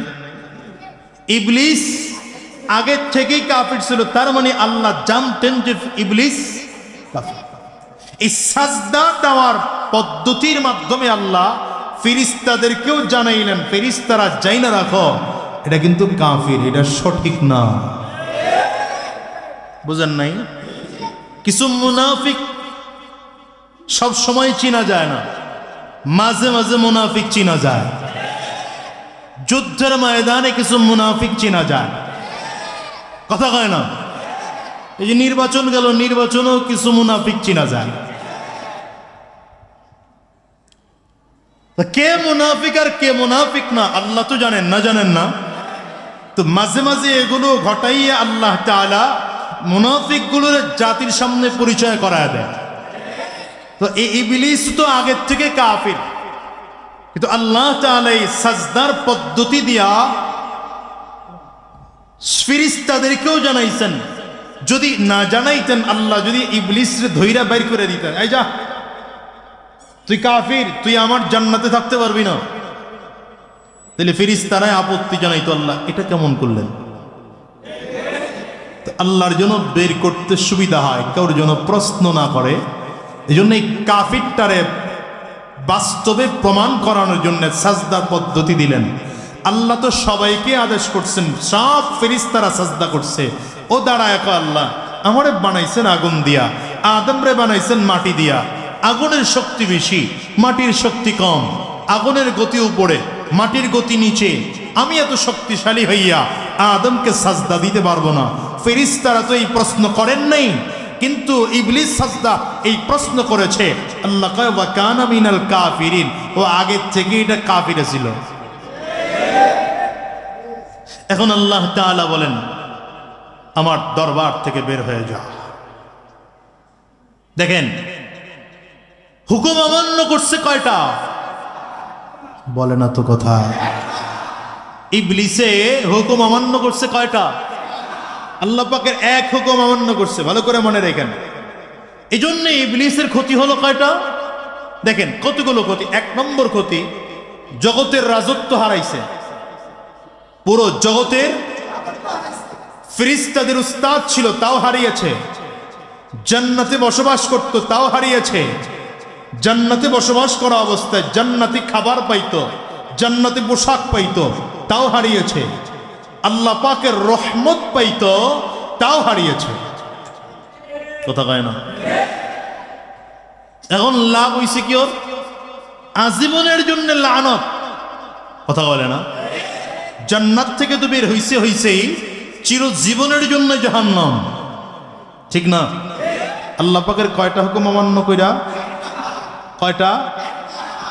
ইবলিস আগের থেকেই কাফির ছিল, তার মানে আল্লাহ জানতেন যে ইবলিস কাফির। এই সাজদা দেওয়ার পদ্ধতির মাধ্যমে আল্লাহ ফেরেশতাদেরকেও জানাইলেন, ফেরেশতারা জাইনা রাখো এটা কিন্তু কাফির, এটা সঠিক না। বুঝেন নাই? কিছু মুনাফিক সব সময় চিনা যায় না, মাঝে মাঝে মুনাফিক চিনা যায়। যুদ্ধের ময়দানে কিছু মুনাফিক চিনা যায়, কথা কয় না? এই যে নির্বাচন গেল, নির্বাচনেও কিছু মুনাফিক চিনা যায়। কে মুনাফিক আর কে মুনাফিক না আল্লাহ তো জানেন না, জানেন না? তো মাঝে মাঝে এগুলো ঘটাইয়া আল্লাহ তাআলা মুনাফিক গুলোর জাতির সামনে পরিচয় করায় দেয়। তো এই ইবলিস তো আগের থেকে কাফির, কিন্তু আল্লাহ তাআলা এই সাজদার পদ্ধতি দিয়া ফেরেশতাদেরকেও জানাইছেন। যদি না জানাইতেন, আল্লাহ যদি ইবলিসরে ধইরা বাইর করে দিতেন, এই যা তুই কাফির, তুই আমার জান্নাতে থাকতে পারবি না, তাহলে ফেরেশতারাই আপত্তি জানাইতো, আল্লাহ এটা কেমন করলেন? আল্লাহর জন্য বের করতে সুবিধা হয়, কারোর জন্য প্রশ্ন না করে। এই জন্য এই কাফিরটারে বাস্তবে প্রমাণ করানোর জন্য সাজদার পদ্ধতি দিলেন। আল্লাহ তো সবাইকে আদেশ করছেন, সব ফেরেশতারা সাজদা করছে। ও দাঁড়ায় কয়, আল্লাহ আমারে বানাইছেন আগুন দিয়া, আদমরে বানাইছেন মাটি দিয়া। আগুনের শক্তি বেশি, মাটির শক্তি কম। আগুনের গতি উপরে, মাটির গতি নিচে। আমি এত শক্তিশালী হইয়া আদমকে সাজদা দিতে পারবো না। ফেরেশতারা তো এই প্রশ্ন করেন নাই, কিন্তু ইবলিস সাজদা এই প্রশ্ন করেছে। আল্লাহ কয় ওয়া কানা মিনাল কাফিরিন, ও আগের থেকে এটা কাফির ছিল। এখন আল্লাহ তাআলা বলেন, আমার দরবার থেকে বের হয়ে যা। দেখেন হুকুম অমান্য করছে কয়টা? বলে না তো কথা। ইবলিসে হুকুম অমান্য করছে কয়টা? আল্লাহ পাকের এক হুকুম অমান্য করছে, ভালো করে মনে রাখেন। এই জন্য ইবলিসের ক্ষতি হলো কয়টা? দেখেন কতগুলো ক্ষতি। এক নম্বর ক্ষতি, জগতের রাজত্ব হারাইছে। পুরো জগতের ফেরেশতাদের উস্তাদ ছিল, তাও হারিয়েছে। জান্নাতে বসবাস করত, তাও হারিয়েছে। জান্নাতে বসবাস করা অবস্থায় জান্নাতি খাবার পাইতো, জান্নাতি পোশাক পাইতো, তাও হারিয়েছে। আল্লাহ পাকের রহমত পাইতো, তাও হারিয়েছে। কথা কয় না? এখন লাভ হইছে কি ওর? আজীবনের জন্য লানত। কথা বলে না? জান্নাত থেকে তো বের হইছেই, চিরজীবনের জন্য জাহান্নাম। ঠিক না? আল্লাহ পাকের কয়টা হুকুম অমান্য কইরা? কয়টা?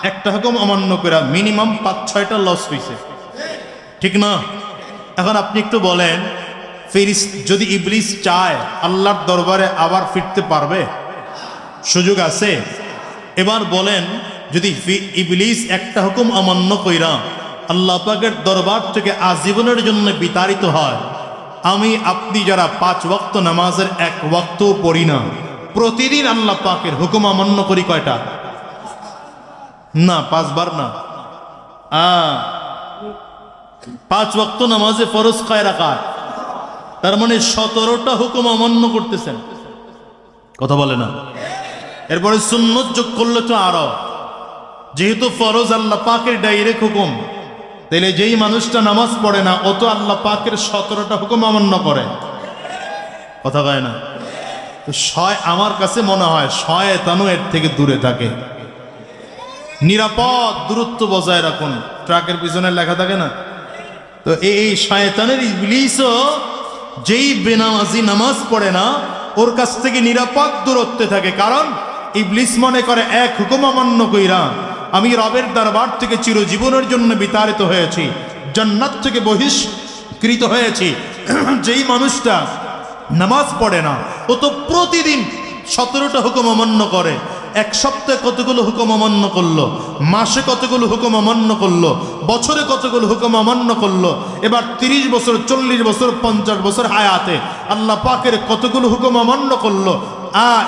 একটা হুকুম অমান্য কইরা মিনিমাম ৫-৬টা লস হইছে। ঠিক না? এখন আপনি একটু বলেন, যদি ইবলিস চায় আল্লাহর দরবারে আবার ফিরতে পারবে? সুযোগ আছে? এবার বলেন, যদি ইবলিস একটা হুকুম অমান্য কইরা আল্লাহ পাকের দরবার থেকে আজীবনের জন্য বিতাড়িত হয়, আমি আপনি যারা ৫ ওয়াক্ত নামাজের ১ ওয়াক্তও পড়ি না, প্রতিদিন আল্লাহ পাকের হুকুম অমান্য করি কয়টা? না ৫ বার না, ৫ ওয়াক্ত নামাজে ফরজ কয় রাকাত? তার মানে ১৭টা হুকুম অমান্য করতেছেন। কথা বলে না? এরপরে সুন্নত যোগ করলে তো আরো, যেহেতু ফরজ আল্লাহ পাকের ডাইরেক্ট হুকুম, তাইলে যেই মানুষটা নামাজ পড়ে না, ও তো আল্লাহ পাকের ১৭টা হুকুম অমান্য করে। কথা কয় না? তো আমার কাছে মনে হয় শয়তানও এর থেকে দূরে থাকে। নিরাপদ দূরত্ব বজায় রাখুন, ট্রাকের পিছনে লেখা থাকে না? তো এই শয়তানের ইবলিসও যেই বেনামাজি নামাজ পড়ে না, ওর কাছ থেকে নিরাপদ দূরত্বে থাকে। কারণ ইবলিস মনে করে এক হুকুম অমান্য কইরা আমি রবের দরবার থেকে চিরজীবনের জন্য বিতাড়িত হয়েছি, জান্নাত থেকে বহিষ্কৃত হয়েছি। যেই মানুষটা নামাজ পড়ে না, ও তো প্রতিদিন ১৭টা হুকুম অমান্য করে। এক সপ্তাহে কতগুলো হুকুম অমান্য করলো, মাসে কতগুলো হুকুম অমান্য করলো, বছরে কতগুলো হুকুম অমান্য করলো। এবার ৩০ বছর, ৪০ বছর, ৫০ বছর হায়াতে আল্লাহ পাকের কতগুলো হুকুম অমান্য করলো।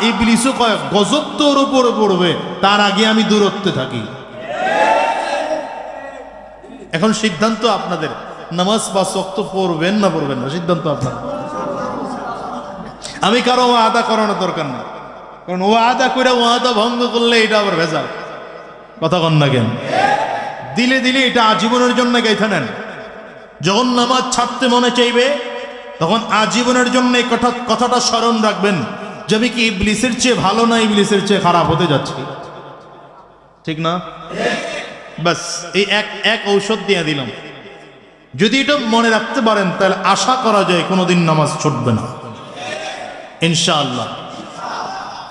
ইবলিসও কয় গজব তোর উপরে পড়বে, তার আগে আমি দূরত্বে থাকি। এখন সিদ্ধান্ত আপনাদের, নামাজ 5 ওয়াক্ত পড়বেন না পড়বেন না, সিদ্ধান্ত আপনার। আমি কারো ওয়াদা করানোর দরকার নেই, কারণ ওয়াদা করে ওয়াদা ভঙ্গ করলে এটা আবার ভেজাল। কথা কন না কেন? দিলে দিলে এটা আজীবনের জন্য গাইথা নেন। যখন নামাজ ছাড়তে মনে চাইবে তখন আজীবনের জন্য এই কথাটা স্মরণ রাখবেন যে আমি কি ইবলিসের চেয়ে ভালো না ইবলিসের চেয়ে খারাপ হতে যাচ্ছি, ঠিক না? বাস এই এক ঔষধ দিয়ে দিলাম। যদি এটা মনে রাখতে পারেন তাহলে আশা করা যায় কোনোদিন নামাজ ছুটবে না ইনশাআল্লাহ।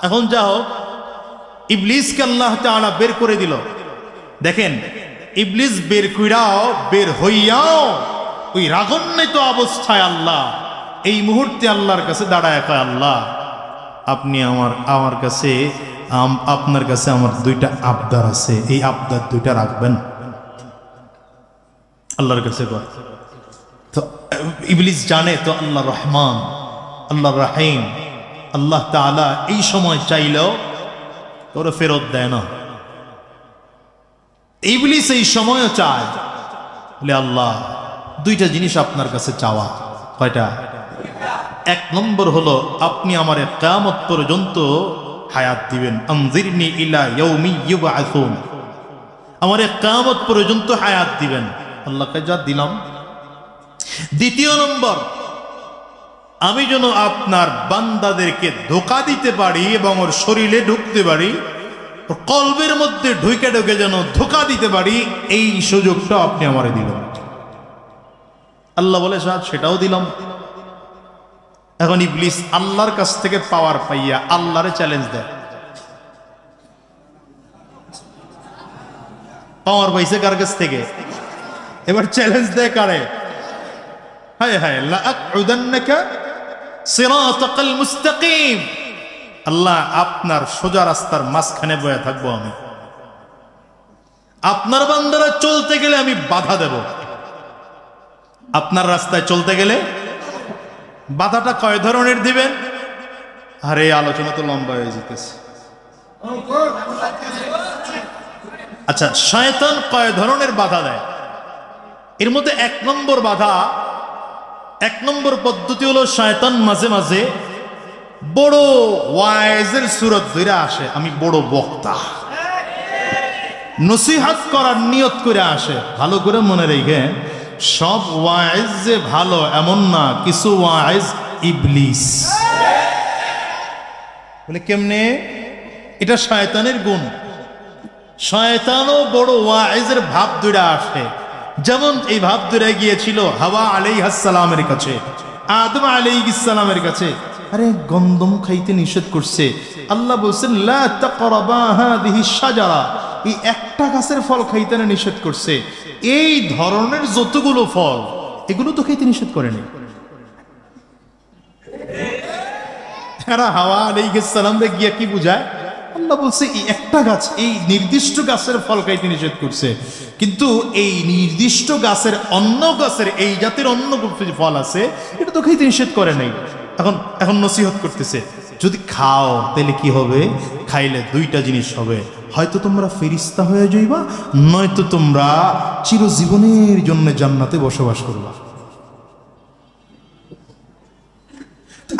এখন যা হোক, ইবলিসকে আল্লাহ তাআলা বের করে দিল। দেখেন, ইবলিস বের হইয়াও ওই রাগান্বিত অবস্থায় আল্লাহ এই মুহূর্তে আল্লাহর কাছে দাঁড়ায় কয়, আল্লাহ আপনি আমার কাছে আপনার কাছে আমার 2টা আবদার আছে, এই আবদার 2টা রাখবেন? আল্লাহর কাছে কয়। তো ইবলিস জানে তো আল্লাহ রহমান, আল্লাহ রাহিম, আল্লাহ তাআলা এই সময় চাইলেও তোরে ফেরত দেয় না। ইবলিস এই সময়ও চায়, বলে আল্লাহ 2টা জিনিস আপনার কাছে চাওয়া। কয়টা? 1 নম্বর হলো আপনি আমারে কিয়ামত পর্যন্ত হায়াত দিবেন, আনজিরনি ইলা ইয়াউমি ইউবআসুন, আমারে কিয়ামত পর্যন্ত হায়াত দিবেন। আল্লাহকে যা দিলাম। 2 নম্বর, আমি যেন আপনার বান্দাদেরকে ধোঁকা দিতে পারি এবং ওর শরীরে ঢুকতে পারি, ওর কলবের মধ্যে ঢুকে ঢুকে যেন ধোঁকা দিতে পারি, এই সুযোগটা আপনি আমারে দিবেন। আল্লাহ বলে সেটাও দিলাম। এখন ইবলিস আল্লাহর কাছ থেকে পাওয়ার পাইয়া আল্লাহরে চ্যালেঞ্জ দেয়। পাওয়ার পাইছে কার কাছ থেকে? এবার চ্যালেঞ্জ দেয় কারে? হায় হায়, লাআকউদান্নাকা সিরাতাকাল মুস্তাকিম, আল্লাহ আপনার সোজা রাস্তার মাঝখানে বয়ে থাকবো আমি, আপনার বান্দারা চলতে গেলে আমি বাধা দেব। আপনার রাস্তায় চলতে গেলে বাধাটা কয় ধরনের দিবেন? আর এই আলোচনা তো লম্বা হয়ে যেতেছে। আচ্ছা, শয়তান কয় ধরনের বাধা দেয়? এর মধ্যে 1 নম্বর বাধা, 1 নম্বর পদ্ধতি হলো শয়তান মাঝে মাঝে বড় ওয়াইজের সুরত ধরে আসে, আমি বড় বক্তা, নসিহত করার নিয়ত করে আসে। ভালো করে মনে রেখে, সব ওয়াইজ যে ভালো এমন না, কিছু ওয়াইজ ইবলিস। বলে কেমনে? এটা শয়তানের গুণ। শয়তানও বড় ওয়াইজের ভাব ধরে আসে। যেমন এই ভাব ধরে গিয়েছিল হাওয়া আলাইহিস সালামের কাছে, আদম আলাইহিস সালামের কাছে। আরে গন্ধম খাইতে নিষেধ করছে আল্লাহ, বলছেন লা তাকরাবা হাযিহিশ শাজারা, এই একটা গাছের ফল খাইতে নিষেধ করছে। এই ধরনের যতগুলো ফল, এগুলো তো খাইতে নিষেধ করেনি। এরা হাওয়া আলাইহিস সালামরে গিয়া কি বুঝায়? আল্লাহ বলছে এই একটা গাছ, এই নির্দিষ্ট গাছের ফল খাইতে নিষেধ করছে, কিন্তু এই নির্দিষ্ট গাছের অন্য গাছের এই জাতের অন্য ফল আছে, এটা তো খাইতে নিষেধ করে নাই। এখন নসিহত করতেছে, যদি খাও তাহলে কি হবে? খাইলে 2টা জিনিস হবে, হয়তো তোমরা ফেরেশতা হয়ে যাইবা, নয়তো তোমরা চিরজীবনের জন্য জান্নাতে বসবাস করবা।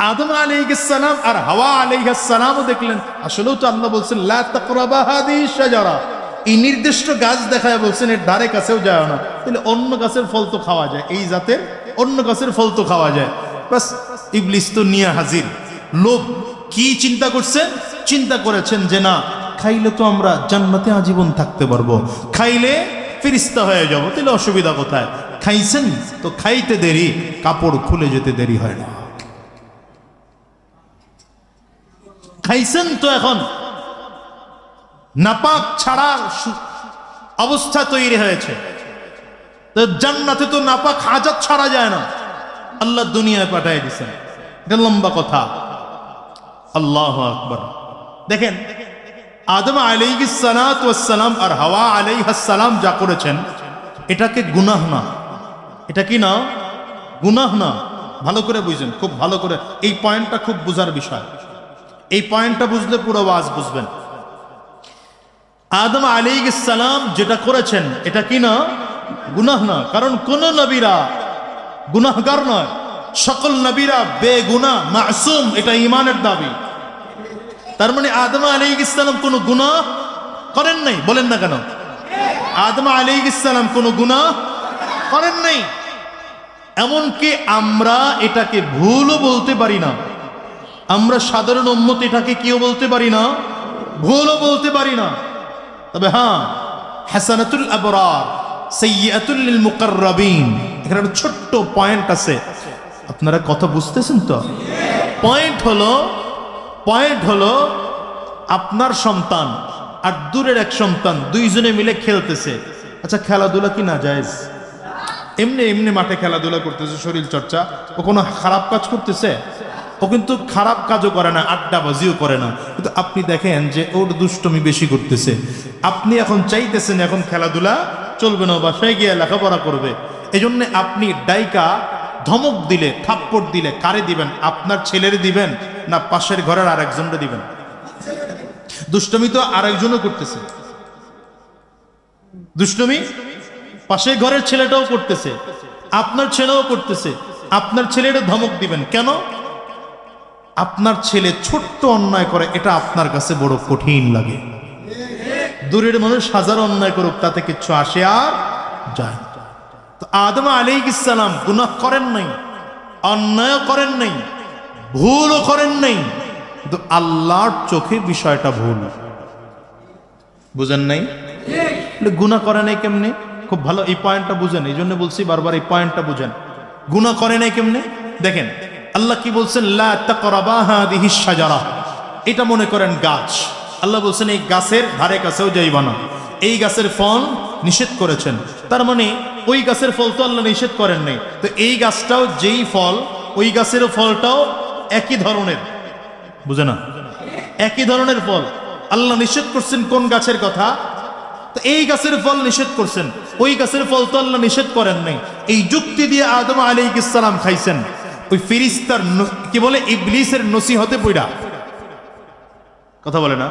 আদম আলাইহিস সালাম আর হাওয়া আলাইহিস সালামও দেখলেন, আসলেও তো আল্লাহ বলছেন লা তাকরাবা হাযিহিশ শাজারা, এই নির্দিষ্ট গাছ দেখায় বলছেন এর ধারে কাছেও যায় না, তাহলে অন্য গাছের ফল তো খাওয়া যায়, এই জাতের অন্য গাছের ফল তো খাওয়া যায়। বাস, ইবলিস তো নিয়ে হাজির। লোভ কি চিন্তা করছেন? চিন্তা করেছেন যে না, খাইলে তো আমরা জান্নাতে আজীবন থাকতে পারবো, খাইলে ফেরেশতা হয়ে যাব, তাহলে অসুবিধা কোথায়? খাইছেন তো খাইতে দেরি, কাপড় খুলে যেতে দেরি হয় না। খাইছেন তো এখন নাপাক ছাড়া অবস্থা তৈরি হয়েছে, তো জান্নাতে তো নাপাক হাজাত ছাড়া যায় না, আল্লাহ দুনিয়ায় পাঠিয়ে দিয়েছেন। এটা লম্বা কথা। আল্লাহু আকবার। দেখেন, আদম আলাইহিস সালাতু ওয়াস সালাম আর হাওয়া আলাইহিস সালাম যা করেছেন, এটাকে গুনাহ না, এটা কি না? গুনাহ না। ভালো করে বুঝেন, খুব ভালো করে, এই পয়েন্টটা খুব বুঝার বিষয়। এই পয়েন্টটা বুঝলে পুরো ওয়াজ বুঝবেন। আদম আলাইহিস সালাম যেটা করেছেন এটা কি না গুনাহ না, কারণ কোন নবীরা গুনাহগার নয়, সকল নবীরা বেগুনাহ মাসুম, এটা ঈমানের দাবি। তার মানে আদম আলাইহিস সালাম কোনো গুনাহ করেন নাই, বলেন না কেন? আদম আলাইহিস সালাম কোনো গুনাহ করেন নাই। এমনকি আমরা এটাকে ভুলও বলতে পারি না, আমরা সাধারণ উম্মত এটাকে কেউ বলতে পারি না, ভুলও বলতে পারি না। তবে হ্যাঁ, হাসানাতুল আবরার সাইয়্যাতুল লিল মুকাররাবিন, এখানে একটা ছোট্ট পয়েন্ট আছে, আপনারা কথা বুঝতেছেন তো? পয়েন্ট হলো আপনার সন্তান আর দূরের এক সন্তান দুইজনে মিলে খেলতেছে। আচ্ছা, খেলাধুলা কি না জায়েজ? এমনি মাঠে খেলাধুলা করতেছে, শরীর চর্চা, ও কোনো খারাপ কাজ করতেছে? ও কিন্তু খারাপ কাজও করে না, আড্ডাবাজিও করে না, কিন্তু আপনি দেখেন যে ওর দুষ্টমি বেশি করতেছে। আপনি এখন চাইতেছেন এখন খেলাধুলা চলবে না, বাসায় গিয়ে লেখাপড়া করবে। এই জন্য আপনি ডাইকা ধমক দিলে, থাপ্পড় দিলে কারে দিবেন? আপনার ছেলের দিবেন না পাশের ঘরের আরেকজনকে দিবেন? দুষ্টমি তো আরেকজনও করতেছে, দুষ্টমি পাশের ঘরের ছেলেটাও করতেছে, আপনার ছেলেও করতেছে। আপনার ছেলেটা ধমক দিবেন কেন? আপনার ছেলে ছোট্ট অন্যায় করে, এটা আপনার কাছে বড় কঠিন লাগে। দূরের মানুষ হাজার অন্যায় করুক, তাতে কিচ্ছু আসে আর যায় না। তো আদম আলাইহিস সালাম গুনাহ করেন নাই, অন্যায় করেন নাই, ভুলও করেন নাই, কিন্তু আল্লাহর চোখে বিষয়টা ভুল। বুঝেন নাই? গুনাহ করে নাই কেমনে? খুব ভালো এই পয়েন্টটা বুঝেন, এই জন্য বলছি বারবার এই পয়েন্টটা বুঝেন। গুনাহ করে নাই কেমনে দেখেন, আল্লাহ কি বলছেন? লা তাকরাবা হাযিহিশ শাজারা, এটা মনে করেন গাছ, আল্লাহ বলছেন এই গাছের ধারে কাছেও যাইবা না, এই গাছের ফল নিষেধ করেছেন। তার মানে ওই গাছের ফল তো আল্লাহ নিষেধ করেন নাই, তো এই গাছটাও যেই ফল, ওই গাছের ফলটাও একই ধরনের, বুঝে না? একই ধরনের ফল। আল্লাহ নিষেধ করছেন কোন গাছের কথা? তো এই গাছের ফল নিষেধ করছেন, ওই গাছের ফল তো আল্লাহ নিষেধ করেন নাই। এই যুক্তি দিয়ে আদম আলাইহিস সালাম খাইছেন ওই ফেরেশতার কি বলে ইবলিসের নসিহতে পড়া, কথা বলে না?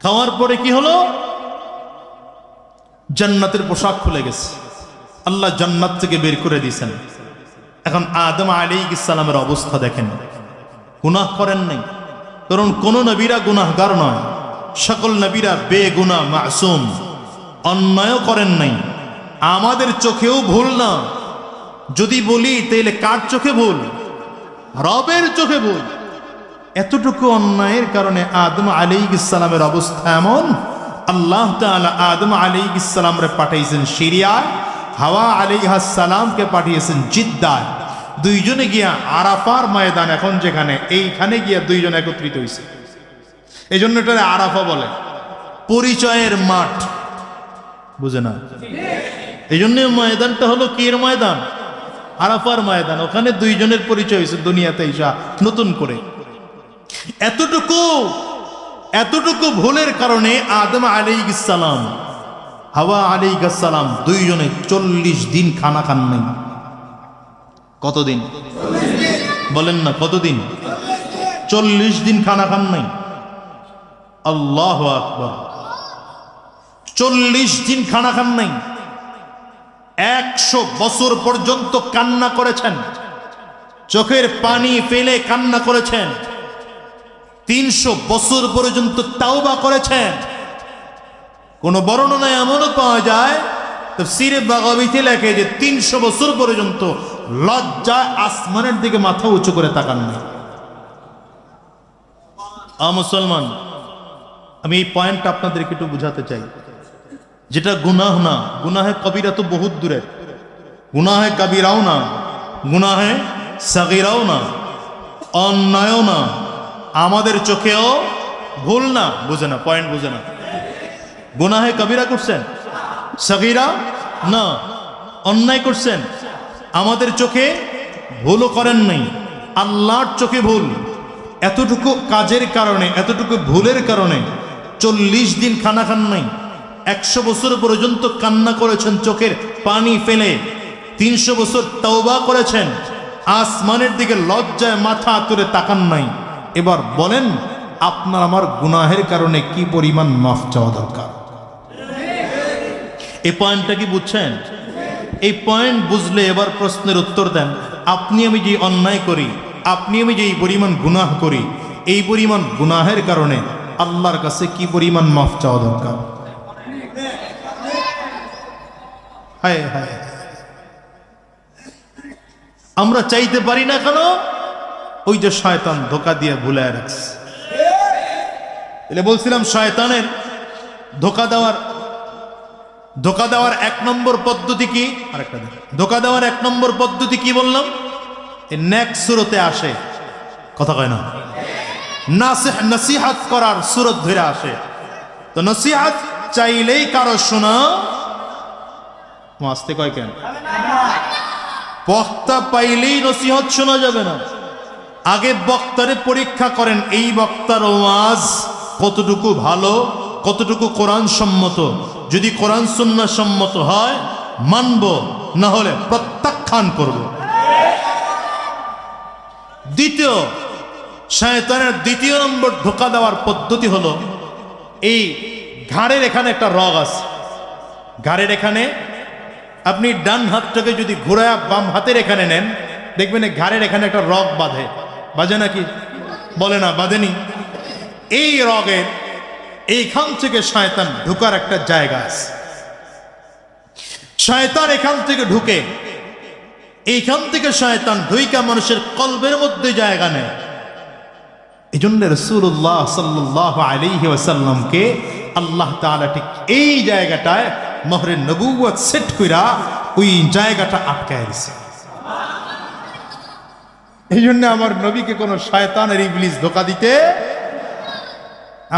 খাওয়ার পরে কি হলো? জান্নাতের পোশাক খুলে গেছে, আল্লাহ জান্নাত থেকে বের করে দিয়েছেন। এখন আদম আলাইহিস সালামের অবস্থা দেখেন, গুনাহ করেন নাই, কারণ কোন নবীরা গুনাহগার নয়, সকল নবীরা বেগুনাহ মাসুম, অন্যায় করেন নাই। আমাদের চোখেও ভুল না, যদি বলি তাহলে কার চোখে ভুল? রবের চোখে ভুল। এতটুকু অন্যায়ের কারণে আদম আলাইহিস সালামের অবস্থা এমন, আল্লাহ তাআলা আদম আলাইহিস সালামরে পাঠাইছেন সিরিয়ায়, হাওয়া আলাইহাস সালামকে পাঠিয়েছেন জিদ্দায়। দুইজনে গিয়া আরাফার ময়দান, এখন যেখানে, এইখানে গিয়া দুইজন একত্রিত হয়েছে। এই জন্য এটা আরাফা বলে, পরিচয়ের মাঠ, বুঝে না? এই জন্য ময়দানটা হলো কির ময়দান? আরাফার ময়দান। ওখানে দুইজনের পরিচয় হয়েছে দুনিয়াতে ঈসা নতুন করে। এতটুকু ভুলের কারণে আদম আলাইহিস সালাম, হাওয়া আলাইহিস সালাম দুইজনে 40 দিন খানা খান নাই। কতদিন বলেন না? কতদিন? 40 দিন খানা খান নাই। আল্লাহু আকবার, 40 দিন খানা খান নাই। 100 বছর পর্যন্ত কান্না করেছেন, চোখের পানি ফেলে কান্না করেছেন। 300 বছর পর্যন্ত তাওবা করেছেন। কোন বর্ণনায় এমনও পাওয়া যায়, তাফসীরে বাগাবীতে লেখে যে 300 বছর পর্যন্ত লজ্জায় আসমানের দিকে মাথা উঁচু করে তাকান না। মুসলমান, আমি এই পয়েন্টটা আপনাদেরকে একটু বুঝাতে চাই। যেটা গুনাহ না, গুনাহে কবিরা তো বহুত দূরে, গুনাহে কবিরাও না, গুনাহে সাগীরাও না, অন্যায়ও না, আমাদের চোখেও ভুল না। বুঝে না? পয়েন্ট বুঝে না? গুনাহে কবিরা করছেন, সাগীরা না, অন্যায় করছেন, আমাদের চোখে ভুলও করেন নাই, আল্লাহর চোখে ভুল। এতটুকু কাজের কারণে, এতটুকু ভুলের কারণে 40 দিন খানা খান নাই, 100 বছর পর্যন্ত কান্না করেছেন চোখের পানি ফেলে, 300 বছর তওবা করেছেন, আসমানের দিকে লজ্জায় মাথা তুলে তাকান নাই। এবার বলেন আপনার আমার গুনাহের কারণে কি পরিমাণ মাফ চাওয়া দরকার? এই পয়েন্টটা কি বুঝছেন? এই পয়েন্ট বুঝলে এবার প্রশ্নের উত্তর দেন। আপনি আমি যে অন্যায় করি, আপনি আমি যে এই পরিমাণ গুনাহ করি, এই পরিমাণ গুনাহের কারণে আল্লাহর কাছে কি পরিমাণ মাফ চাওয়া দরকার? হায় হায়, আমরা চাইতে পারি না কেন? ওই যে শয়তান ধোঁকা দিয়ে ভুলায় রাখছে। বলছিলাম শয়তানের ধোঁকা দেওয়ার এক নম্বর পদ্ধতি কি? আরেকটা ধোঁকা দেওয়ার এক নম্বর পদ্ধতি কি বললাম? নেক্সট সুরতে আসে, কথা কয় না, নসিহত করার সুরত ধরে আসে। তো নসিহত চাইলেই কারো শোনা আসতে কয় কেন? বক্তা পাইলেই নসিহত শোনা যাবে না। আগে বক্তারে পরীক্ষা করেন, এই বক্তার ওয়াজ কতটুকু ভালো, কতটুকু কোরআন সম্মত। যদি কোরআন সুন্নাহ সম্মত হয় মানব, না হলে প্রত্যাখ্যান করব। দ্বিতীয়, শয়তানের দ্বিতীয় নম্বর ধোঁকা দেওয়ার পদ্ধতি হলো, এই ঘাড়ের এখানে একটা রগ আছে, ঘাড়ের এখানে আপনি ডান হাতটাকে যদি ঘুরায় বাম হাতের এখানে নেন, দেখবেন ঘাড়ের এখানে একটা রগ বাঁধে, বাজে নাকি? বলে না বাঁধেনি? এই রগের এইখান থেকে শয়তান ঢুকার একটা জায়গা আছে। শয়তান এখান থেকে ঢুকে, এইখান থেকে শয়তান ঢুইকা মানুষের কলবের মধ্যে জায়গা নেয়। এই জন্য রাসূলুল্লাহ সাল্লাল্লাহু আলাইহি ওয়াসাল্লামকে আল্লাহ তাআলা ঠিক এই জায়গাটায় মোহরে নবুয়ত সেট কইরা ওই জায়গাটা আটকায় দিয়েছে। এই জন্য আমার নবীকে কোন শয়তানের ইবলিস ধোঁকা দিতে।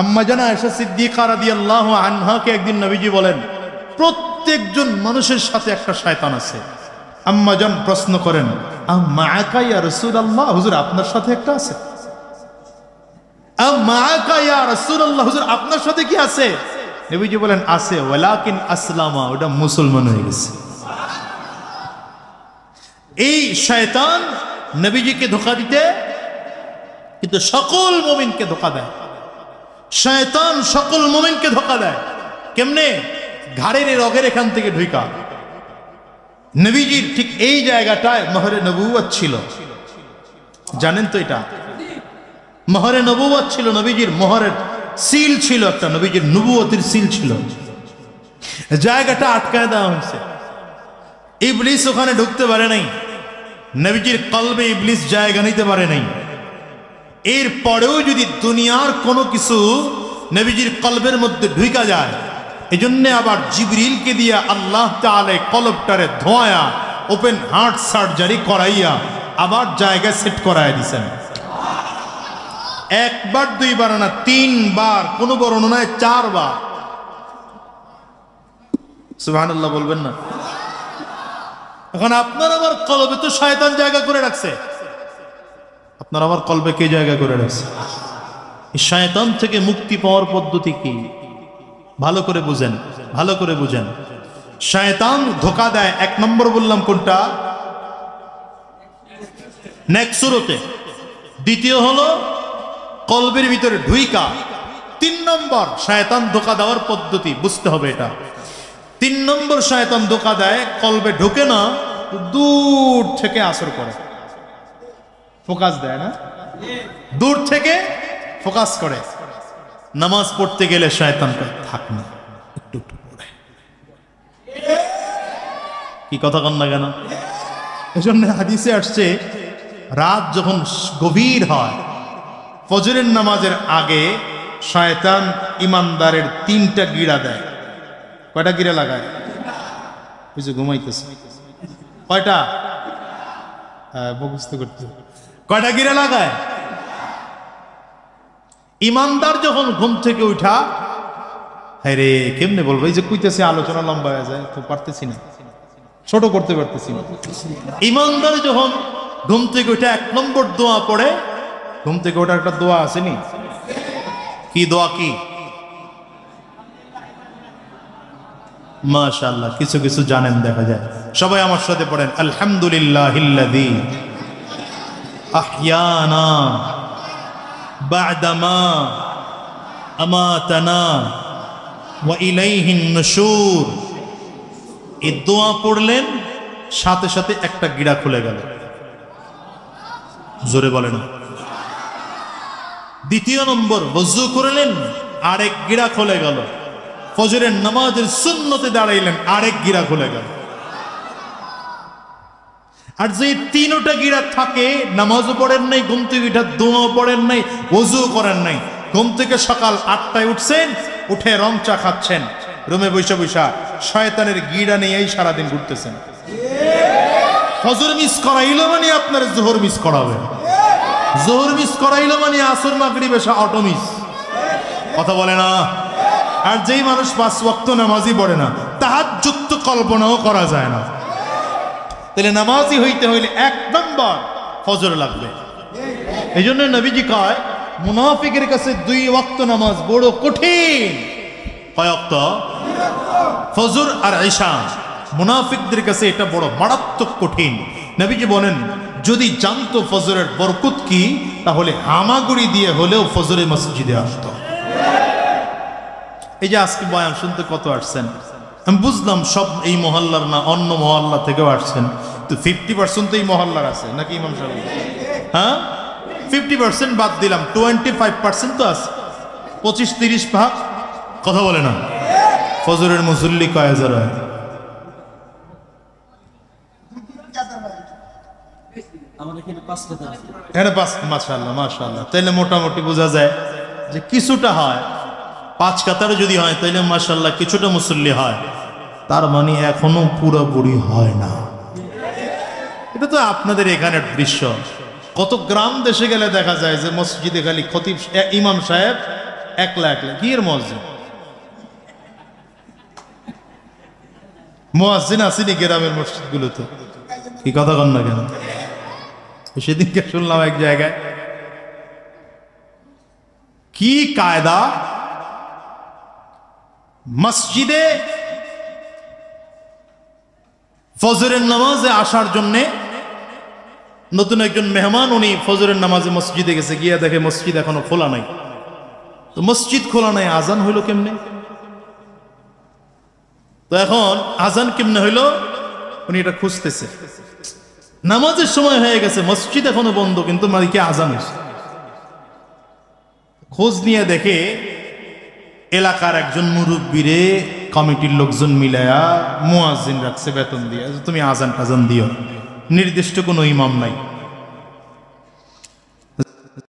আম্মা জানা আয়েশা সিদ্দিকা রাদিয়াল্লাহু আনহাকে একদিন নবীজি বলেন, প্রত্যেকজন মানুষের সাথে একটা শয়তান আছে। আম্মা জান প্রশ্ন করেন, আম্মাআকা ইয়া রাসূলুল্লাহ, হুজুর আপনার সাথে একটা আছে? আম্মাআকা ইয়া রাসূলুল্লাহ, হুজুর আপনার সাথে কি আছে? নবীজি বলেন আছে, ওয়ালাকিন আসলামা, ওটা মুসলমান হয়ে গেছে। এই শয়তান নবীজিকে ধোঁকা দিতে, কিন্তু সকল মুমিনকে ধোঁকা দেয়। শয়তান সকল মুমিনকে ধোঁকা দেয় কেমনে? ঘাড়ের রগের এখান থেকে ঢুকা। নবীজির ঠিক এই জায়গাটায় মোহরে নবুয়ত ছিল, জানেন তো? এটা মোহরে নবুয়ত ছিল, নবীজির মোহরের সিল ছিল, একটা নবীজির নবুয়তের সিল ছিল। জায়গাটা আটকায় দেওয়া হয়েছে, ইবলিস ওখানে ঢুকতে পারে নাই, নবীজির কলবে ইবলিস জায়গা নিতে পারে নাই। এর পরেও যদি দুনিয়ার কোনো কিছু নবীজির কলবের মধ্যে ঢুকা যায়, এজন্য আবার জিবরিলকে দিয়ে আল্লাহ তাআলা কলবটারে ধোয়া ওপেন হার্ট সার্জারি করাইয়া আবার জায়গা সেট করায় দিয়েছেন। একবার দুইবার না, 3 বার, কোন বর্ণনায় 4 বার। সুবহানাল্লাহ বলবেন না? এখন আপনার আমার কলবে তো শয়তান জায়গা করে রাখছে। আপনার আমার কলবে কে জায়গা করে রাখছে? এই শয়তান থেকে মুক্তি পাওয়ার পদ্ধতি কি? ভালো করে বুঝেন, ভালো করে বুঝেন। শয়তান ধোঁকা দেয়, এক নম্বর বললাম কোনটা? নেক্সট সুরতে। দ্বিতীয় হলো কলবের ভিতরে ঢুইকা। 3 নম্বর শয়তান ধোঁকা দেওয়ার পদ্ধতি বুঝতে হবে এটা। 3 নম্বর শয়তান ধোঁকা দেয়, কলবে ঢোকে না, দূর থেকে আসর করে, ফোকাস দেয় না, দূর থেকে ফোকাস করে। নামাজ পড়তে গেলে শয়তান থাক না, একটু একটু পড়ে। কি কথা কন না কেন? এজন্য হাদিসে আসছে, রাত যখন গভীর হয়, ফজরের নামাজের আগে শয়তান ইমানদারের 3টা গিরা দেয়। কয়টা গিরা লাগায়? বুঝে ঘুমাইতেছে। কয়টা? মুখস্থ করতে। কয়টা গিরা লাগায়? ইমানদার যখন ঘুম থেকে উঠা, হ্যাঁ রে কেমনে বলবো, এই যে কইতেছে আলোচনা লম্বা হয়ে যায় তো পারতেছি না, ছোট করতে পারতেছি না। ইমানদার যখন ঘুম থেকে উঠে 1 নম্বর দোয়া পড়ে, ঘুম থেকে ওঠার একটা দোয়া আসেনি? কি দোয়া? কি? মাশাআল্লাহ, কিছু কিছু জানেন দেখা যায়। সবাই আমার সাথে পড়েন, আলহামদুলিল্লাহিল্লাযী আহইয়ানা বা'দামা আমাতানা ওয়া ইলাইহিন নুশুর। এই দোয়া পড়লেন, সাথে সাথে একটা গিরা খুলে গেল। জোরে বলেন। দ্বিতীয় নম্বর, ওযু করলেন, আরেক গিরা খুলে গেল। ফজরের নামাজের সুন্নতে দাঁড়াইলেন, আরেক গিরা খুলে গেল। আর যে তিনটা গিরা থাকে, নামাজও পড়েন নাই, ঘুম থেকে উঠে দোয়াও পড়েন নাই, ওযু করেন নাই, ঘুম থেকে সকাল 8টায় উঠছেন, উঠে রং চা খাচ্ছেন, রুমে বৈশা বৈশা শয়তানের গিরা নিয়েই সারাদিন ঘুরতেছেন। ফজর মিস করাইলো মানে আপনার জোহর মিস করাবে, জোহর মিস করাইলো মানে আসর মাগরিব এসা অটো মিস। কথা বলে না। আর যেই মানুষ 5 ওয়াক্ত নামাজই পড়ে না, তাহাজ্জুদ তো কল্পনাও করা যায় না। তাহলে নামাজি হইতে হইলে 1 নম্বর ফজর লাগবে। এই জন্য নবীজি কয়, মুনাফিকের কাছে 2 ওয়াক্ত নামাজ বড় কঠিন। কয় ওয়াক্ত? ফজর আর ইশা। মুনাফিকদের কাছে এটা বড় মারাত্মক কঠিন। নবীজি বলেন, যদি জানতো ফজরের বরকত কি, তাহলে হামাগুড়ি দিয়ে হলেও ফজরে মসজিদে আসতো। এই যে আজকে বয়ান শুনতে কত আসছেন, আমি বুঝলাম সব এই মহল্লার না, অন্য মহল্লা থেকেও আসছেন। তো 50% তো এই মহল্লার আছে নাকি ইমাম সাহেব? হ্যাঁ, 50% বাদ দিলাম, 25% তো আছে। 25-30 ভাগ। কথা বলে না। ফজরের মুসল্লি কয় হাজার হয়? মাশাআল্লাহ মাশাআল্লাহ। তাইলে মোটামুটি বোঝা যায় যে কিছুটা হয়। 5 কাতারে যদি হয় তাইলে মাশাআল্লাহ কিছুটা মুসল্লি হয়। তার মানে এখনো পুরোপুরি হয় না। এটা তো আপনাদের এখানের দৃশ্য। কত গ্রাম দেশে গেলে দেখা যায় যে মসজিদে খালি খতিব ইমাম সাহেব একলা একলা। কি এর মসজিদ? মুয়াজ্জিন আসেনি গ্রামের মসজিদগুলোতে? কি কথা কন না কেন? সেদিনকে শুনলাম এক জায়গায় কি কায়দা, মসজিদে ফজরের নামাজে আসার জন্য নতুন একজন মেহমান, উনি ফজরের নামাজে মসজিদে গেছে, গিয়ে দেখে মসজিদ এখনো খোলা নাই। তো মসজিদ খোলা নাই, আজান হইল কেমনে? তো এখন আজান কেমনে হইল উনি এটা খুঁজতেছে। নামাজের সময় হয়ে গেছে, মসজিদ এখনো বন্ধ, কিন্তু মালিকে আজান হয়েছে। খোঁজ নিয়ে দেখে এলাকার একজন মুরব্বীরে কমিটির লোকজন মিলায়া মুয়াজ্জিন রাখছে বেতন দিয়ে, তুমি আজান টাজান দিও। নির্দিষ্ট কোনো ইমাম নাই।